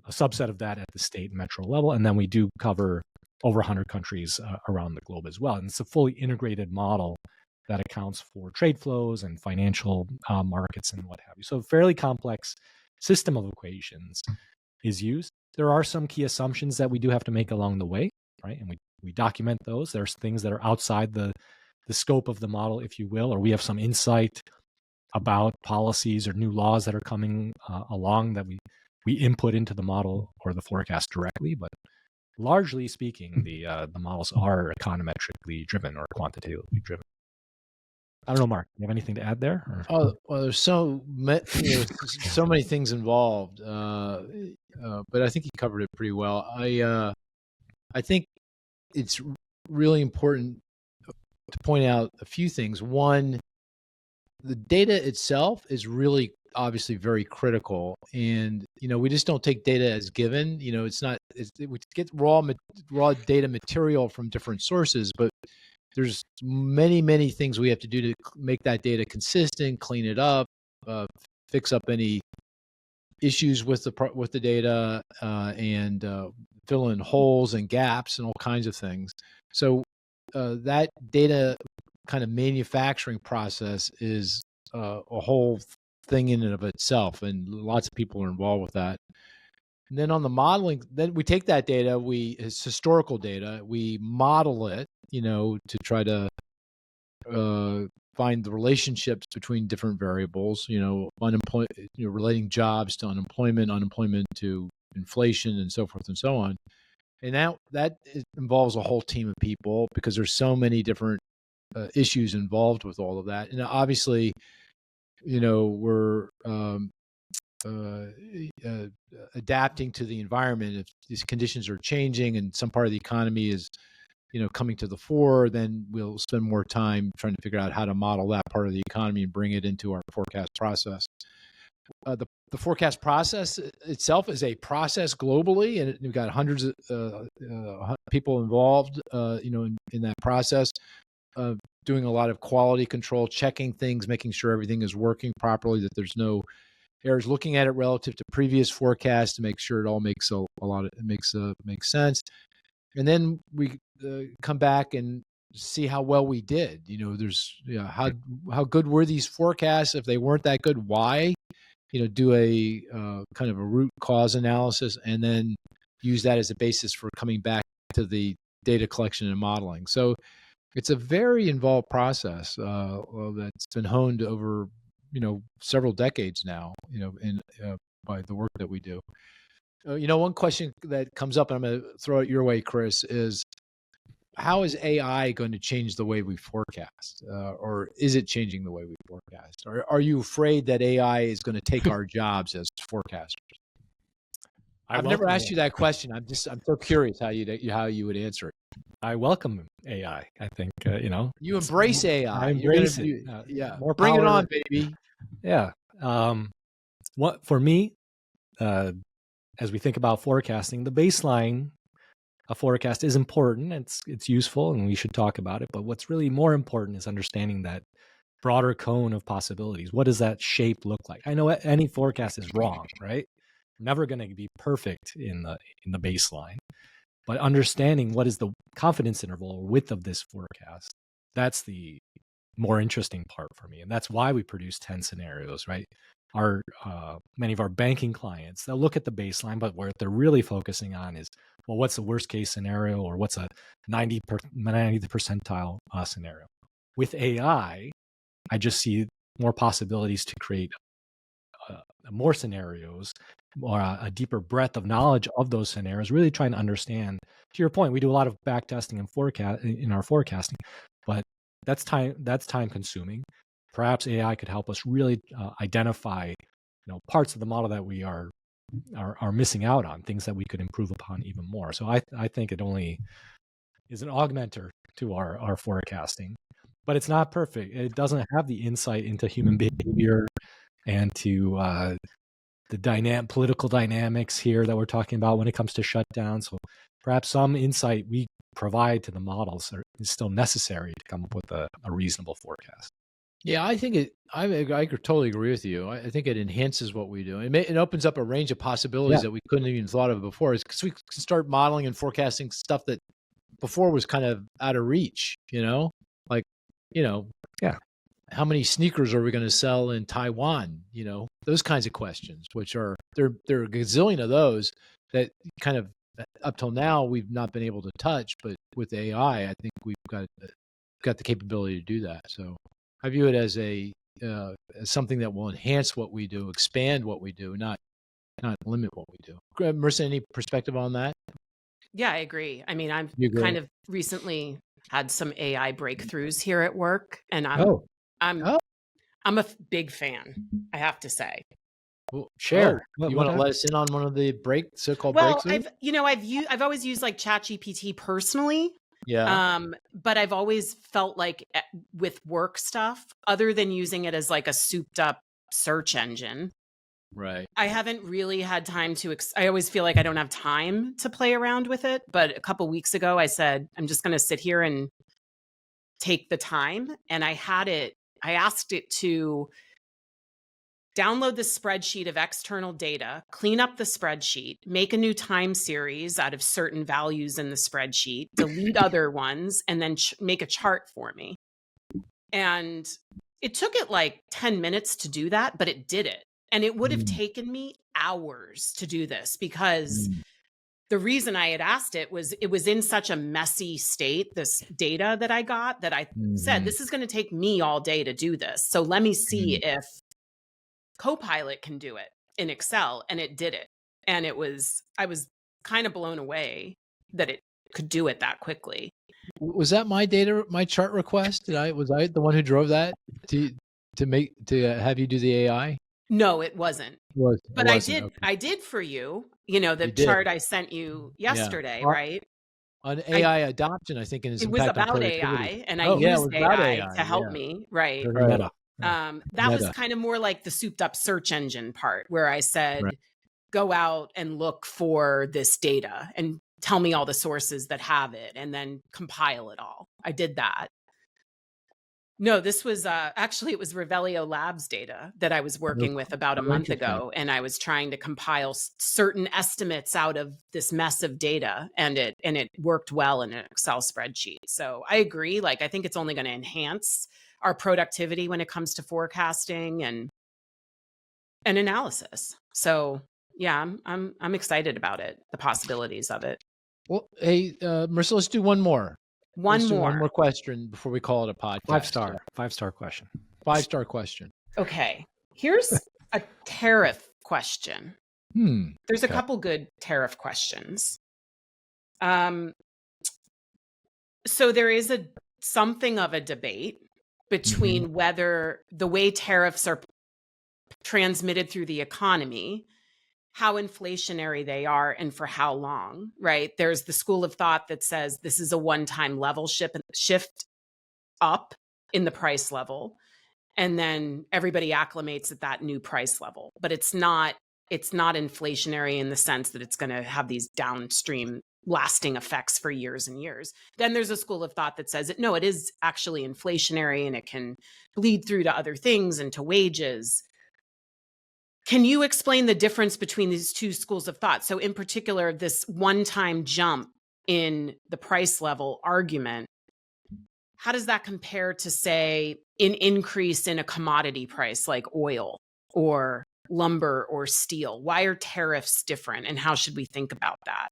Speaker 2: a subset of that at the state and metro level. And then we do cover over 100 countries around the globe as well. And it's a fully integrated model that accounts for trade flows and financial markets and what have you. So a fairly complex system of equations is used. There are some key assumptions that we do have to make along the way, right? And we document those. There's things that are outside the scope of the model, if you will, or we have some insight about policies or new laws that are coming along that we input into the model or the forecast directly. But largely speaking, the models are econometrically driven or quantitatively driven. I don't know, Mark, you have anything to add there? Or?
Speaker 1: Oh, well, there's so many things involved, but I think you covered it pretty well. I think it's really important to point out a few things. One, the data itself is really obviously very critical, and we just don't take data as given. We get raw data material from different sources, but there's many things we have to do to make that data consistent, clean it up, fix up any issues with the data, and fill in holes and gaps and all kinds of things. So that data kind of manufacturing process is a whole thing in and of itself, and lots of people are involved with that. And then on the modeling, then we take that data, it's historical data, we model it, to try to find the relationships between different variables, unemployment, relating jobs to unemployment to inflation, and so forth and so on. And that involves a whole team of people, because there's so many different issues involved with all of that. And obviously, we're adapting to the environment. If these conditions are changing and some part of the economy is, coming to the fore, then we'll spend more time trying to figure out how to model that part of the economy and bring it into our forecast process. The forecast process itself is a process globally, and we've got hundreds of people involved, in that process, doing a lot of quality control, checking things, making sure everything is working properly, that there's no errors, looking at it relative to previous forecasts to make sure it all makes makes sense. And then we come back and see how well we did. There's how good were these forecasts? If they weren't that good, why? Do a kind of a root cause analysis, and then use that as a basis for coming back to the data collection and modeling. So it's a very involved process that's been honed over several decades now. By the work that we do. One question that comes up, and I'm going to throw it your way, Cris, is how is AI going to change the way we forecast? Or is it changing the way we forecast? Or are you afraid that AI is going to take our jobs as forecasters? I've never asked you that question. I'm so curious how you would answer it.
Speaker 2: I welcome AI. I think,
Speaker 1: you embrace AI.
Speaker 2: I embrace it.
Speaker 1: More bring power. It on, baby.
Speaker 2: Yeah. What for me, as we think about forecasting, the baseline, a forecast is important. It's useful, and we should talk about it. But what's really more important is understanding that broader cone of possibilities. What does that shape look like? I know any forecast is wrong, right? Never going to be perfect in the baseline, but understanding what is the confidence interval or width of this forecast, that's the more interesting part for me. And that's why we produce 10 scenarios, right? Many of our banking clients, they'll look at the baseline, but what they're really focusing on is, well, what's the worst case scenario, or what's a 90th percentile scenario? With AI, I just see more possibilities to create more scenarios, or a deeper breadth of knowledge of those scenarios, really trying to understand. To your point, we do a lot of back testing and in our forecasting, but that's time consuming. Perhaps AI could help us really identify, parts of the model that we are missing out on, things that we could improve upon even more. So I think it only is an augmenter to our forecasting, but it's not perfect. It doesn't have the insight into human behavior and to the political dynamics here that we're talking about when it comes to shutdown. So perhaps some insight we provide to the models is still necessary to come up with a reasonable forecast.
Speaker 1: Yeah, I think I totally agree with you. I think it enhances what we do. It opens up a range of possibilities that we couldn't even thought of before. Because we can start modeling and forecasting stuff that before was kind of out of reach. How many sneakers are we going to sell in Taiwan? Those kinds of questions, which are there are a gazillion of those that kind of up till now we've not been able to touch. But with AI, I think we've got the capability to do that. So I view it as as something that will enhance what we do, expand what we do, not limit what we do. Marisa, any perspective on that?
Speaker 3: Yeah, I agree. I mean, I've kind of recently had some AI breakthroughs here at work, and I'm a big fan, I have to say.
Speaker 1: Well, share. You want to let us in on one of the so-called breakthroughs?
Speaker 3: I've always used like ChatGPT personally.
Speaker 1: Yeah.
Speaker 3: But I've always felt like with work stuff, other than using it as like a souped up search engine,
Speaker 1: right?
Speaker 3: I haven't really had time to. I always feel like I don't have time to play around with it. But a couple weeks ago, I said I'm just going to sit here and take the time, and I asked it to download the spreadsheet of external data, clean up the spreadsheet, make a new time series out of certain values in the spreadsheet, delete other ones, and then make a chart for me. And it took it like 10 minutes to do that, but it did it. And it would have taken me hours to do this because the reason I had asked it was in such a messy state, this data that I got, that I said, this is going to take me all day to do this. So let me see if Copilot can do it in Excel. And it did it. And I was kind of blown away that it could do it that quickly.
Speaker 1: Was that my chart request? Was I the one who drove that to have you do the AI?
Speaker 3: No, it wasn't. But I did.
Speaker 1: Okay.
Speaker 3: I did for you. The chart I sent you yesterday, right?
Speaker 1: On AI adoption, I think, and its impact on productivity.
Speaker 3: It was about AI, and I used AI to help me, right?
Speaker 2: Meta.
Speaker 3: That was kind of more like the souped up search engine part, where I said, go out and look for this data and tell me all the sources that have it, and then compile it all. I did that. No, this was actually, it was Revelio Labs data that I was working with about a month ago. And I was trying to compile certain estimates out of this mess of data, and it worked well in an Excel spreadsheet. So I agree. Like, I think it's only going to enhance our productivity when it comes to forecasting and analysis. So yeah, I'm excited about it, the possibilities of it.
Speaker 1: Well, hey, Marisa, let's do one more. One more question before we call it a podcast.
Speaker 2: 5-star question.
Speaker 1: 5-star question.
Speaker 3: Okay. Here's a tariff question. There's a couple good tariff questions. So there is something of a debate between whether the way tariffs are transmitted through the economy, how inflationary they are, and for how long, right? There's the school of thought that says this is a one-time level shift up in the price level, and then everybody acclimates at that new price level. But it's not inflationary in the sense that it's going to have these downstream lasting effects for years and years. Then there's a school of thought that says no, it is actually inflationary, and it can bleed through to other things and to wages. Can you explain the difference between these two schools of thought? So in particular, this one-time jump in the price level argument, how does that compare to, say, an increase in a commodity price like oil or lumber or steel? Why are tariffs different, and how should we think about that?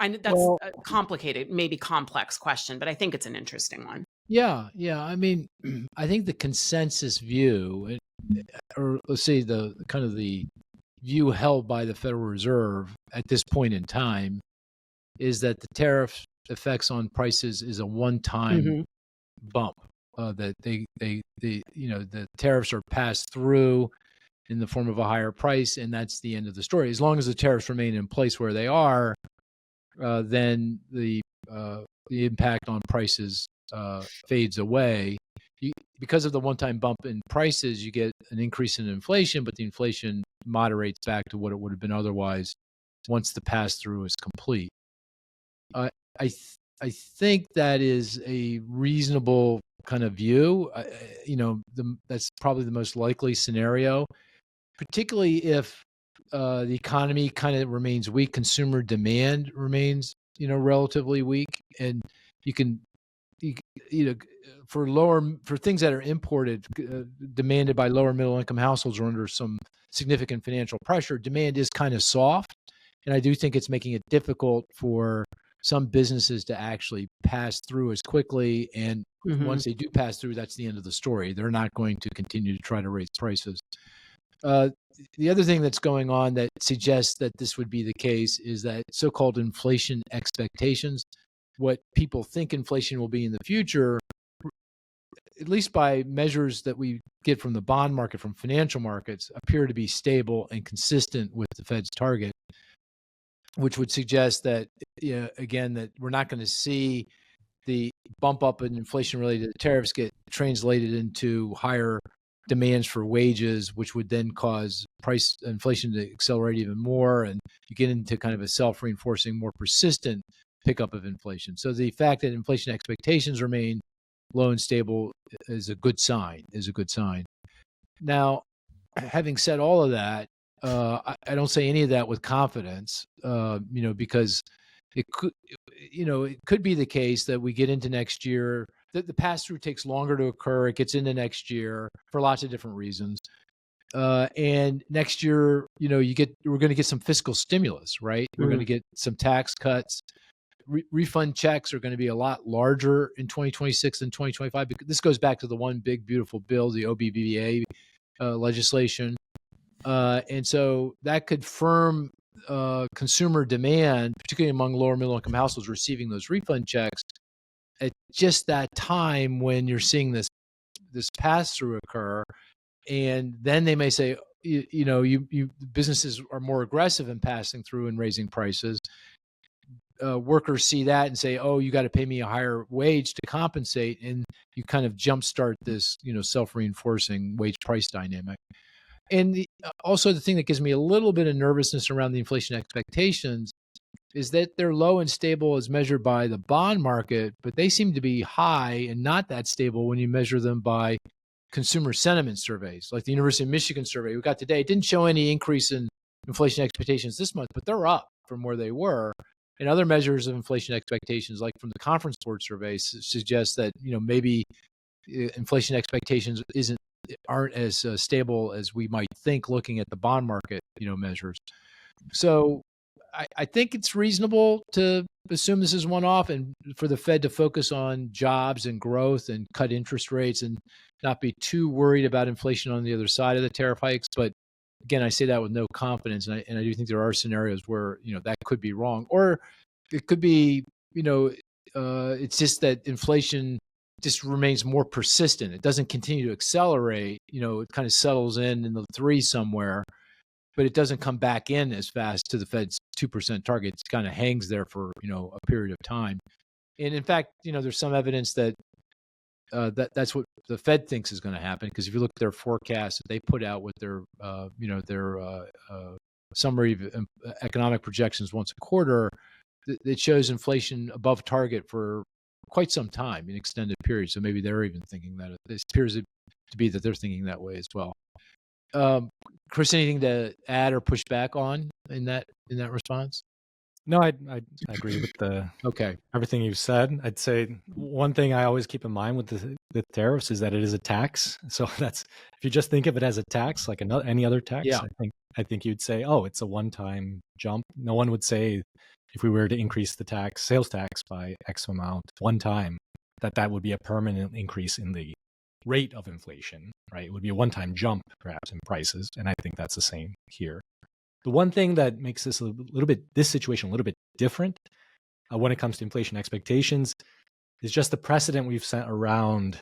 Speaker 3: I know that's a complicated, maybe complex question, but I think it's an interesting one.
Speaker 1: Yeah. I mean, I think the consensus view, or let's say the view held by the Federal Reserve at this point in time, is that the tariff effects on prices is a one-time bump. That the tariffs are passed through in the form of a higher price, and that's the end of the story. As long as the tariffs remain in place where they are, then the impact on prices fades away. Because of the one-time bump in prices, you get an increase in inflation, but the inflation moderates back to what it would have been otherwise once the pass-through is complete. I think that is a reasonable kind of view. That's probably the most likely scenario, particularly if the economy kind of remains weak, consumer demand remains, relatively weak, and for things that are imported, demanded by lower middle income households or under some significant financial pressure, demand is kind of soft. And I do think it's making it difficult for some businesses to actually pass through as quickly. And once they do pass through, that's the end of the story. They're not going to continue to try to raise prices. The other thing that's going on that suggests that this would be the case is that so-called inflation expectations, what people think inflation will be in the future, at least by measures that we get from the bond market, from financial markets, appear to be stable and consistent with the Fed's target, which would suggest that, again, that we're not going to see the bump up in inflation related to tariffs get translated into higher demands for wages, which would then cause price inflation to accelerate even more. And you get into kind of a self-reinforcing, more persistent pickup of inflation. So the fact that inflation expectations remain low and stable is a good sign. Now, having said all of that, I don't say any of that with confidence, because it could be the case that we get into next year, that the pass-through takes longer to occur. It gets into next year for lots of different reasons. And next year, we're going to get some fiscal stimulus, right? We're going to get some tax cuts. Refund checks are going to be a lot larger in 2026 than 2025. Because this goes back to the one big, beautiful bill, the OBBBA legislation. And so that could firm consumer demand, particularly among lower middle income households receiving those refund checks at just that time when you're seeing this pass through occur. And then they may say, businesses are more aggressive in passing through and raising prices. Workers see that and say, oh, you got to pay me a higher wage to compensate. And you kind of jumpstart this, self-reinforcing wage price dynamic. And also the thing that gives me a little bit of nervousness around the inflation expectations is that they're low and stable as measured by the bond market, but they seem to be high and not that stable when you measure them by consumer sentiment surveys, like the University of Michigan survey we got today. It didn't show any increase in inflation expectations this month, but they're up from where they were. And other measures of inflation expectations, like from the Conference Board survey, suggest that maybe inflation expectations aren't as stable as we might think looking at the bond market measures. So I think it's reasonable to assume this is one-off and for the Fed to focus on jobs and growth and cut interest rates and not be too worried about inflation on the other side of the tariff hikes. But again, I say that with no confidence. And I do think there are scenarios where, that could be wrong. Or it could be, it's just that inflation just remains more persistent. It doesn't continue to accelerate. It kind of settles in the 3 somewhere, but it doesn't come back in as fast to the Fed's 2% target. It kind of hangs there for, a period of time. And in fact, there's some evidence that that's what the Fed thinks is going to happen. Because if you look at their forecast that they put out with their, their summary of economic projections once a quarter, it shows inflation above target for quite some time in extended periods. So maybe they're even thinking that. It appears to be that they're thinking that way as well. Cris, anything to add or push back on in that response?
Speaker 2: No, I agree with everything you've said. I'd say one thing I always keep in mind with the tariffs is that it is a tax. So that's, if you just think of it as a tax, like any other tax,
Speaker 1: yeah.
Speaker 2: I think you'd say, oh, it's a one-time jump. No one would say if we were to increase the sales tax by X amount one time, that would be a permanent increase in the rate of inflation, right? It would be a one-time jump perhaps in prices. And I think that's the same here. The one thing that makes this this situation a little bit different when it comes to inflation expectations is just the precedent we've set around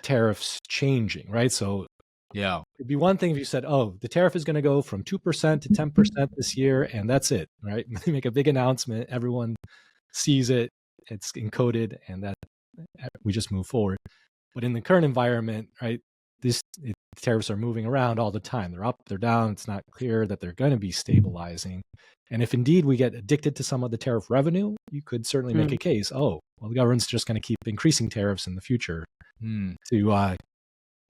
Speaker 2: tariffs changing, right? So
Speaker 1: yeah,
Speaker 2: it'd be one thing if you said, oh, the tariff is going to go from 2% to 10% this year, and that's it, right? They make a big announcement, everyone sees it, it's encoded, and that we just move forward. But in the current environment, right, tariffs are moving around all the time. They're up, they're down. It's not clear that they're going to be stabilizing. And if indeed we get addicted to some of the tariff revenue, you could certainly make a case, oh, well, the government's just going to keep increasing tariffs in the future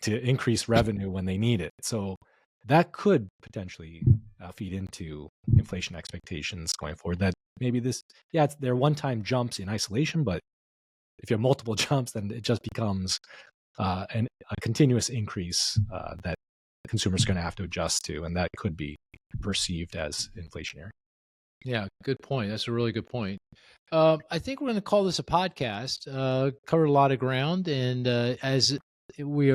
Speaker 2: to increase revenue when they need it. So that could potentially feed into inflation expectations going forward. That maybe they're one-time jumps in isolation, but if you have multiple jumps, then it just becomes a continuous increase that consumers are going to have to adjust to, and that could be perceived as inflationary.
Speaker 1: Yeah, good point. That's a really good point. I think we're going to call this a podcast. Covered a lot of ground, and as we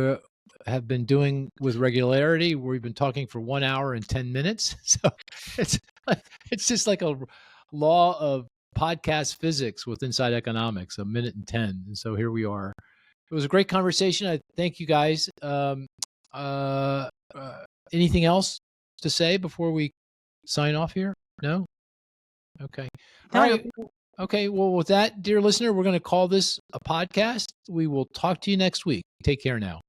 Speaker 1: have been doing with regularity, we've been talking for 1 hour and 10 minutes. So it's just like a law of podcast physics with Inside Economics, 1 minute and 10. And so here we are. It was a great conversation. I thank you guys. Anything else to say before we sign off here? No? Okay. All right. Okay. Well, with that, dear listener, we're going to call this a podcast. We will talk to you next week. Take care now.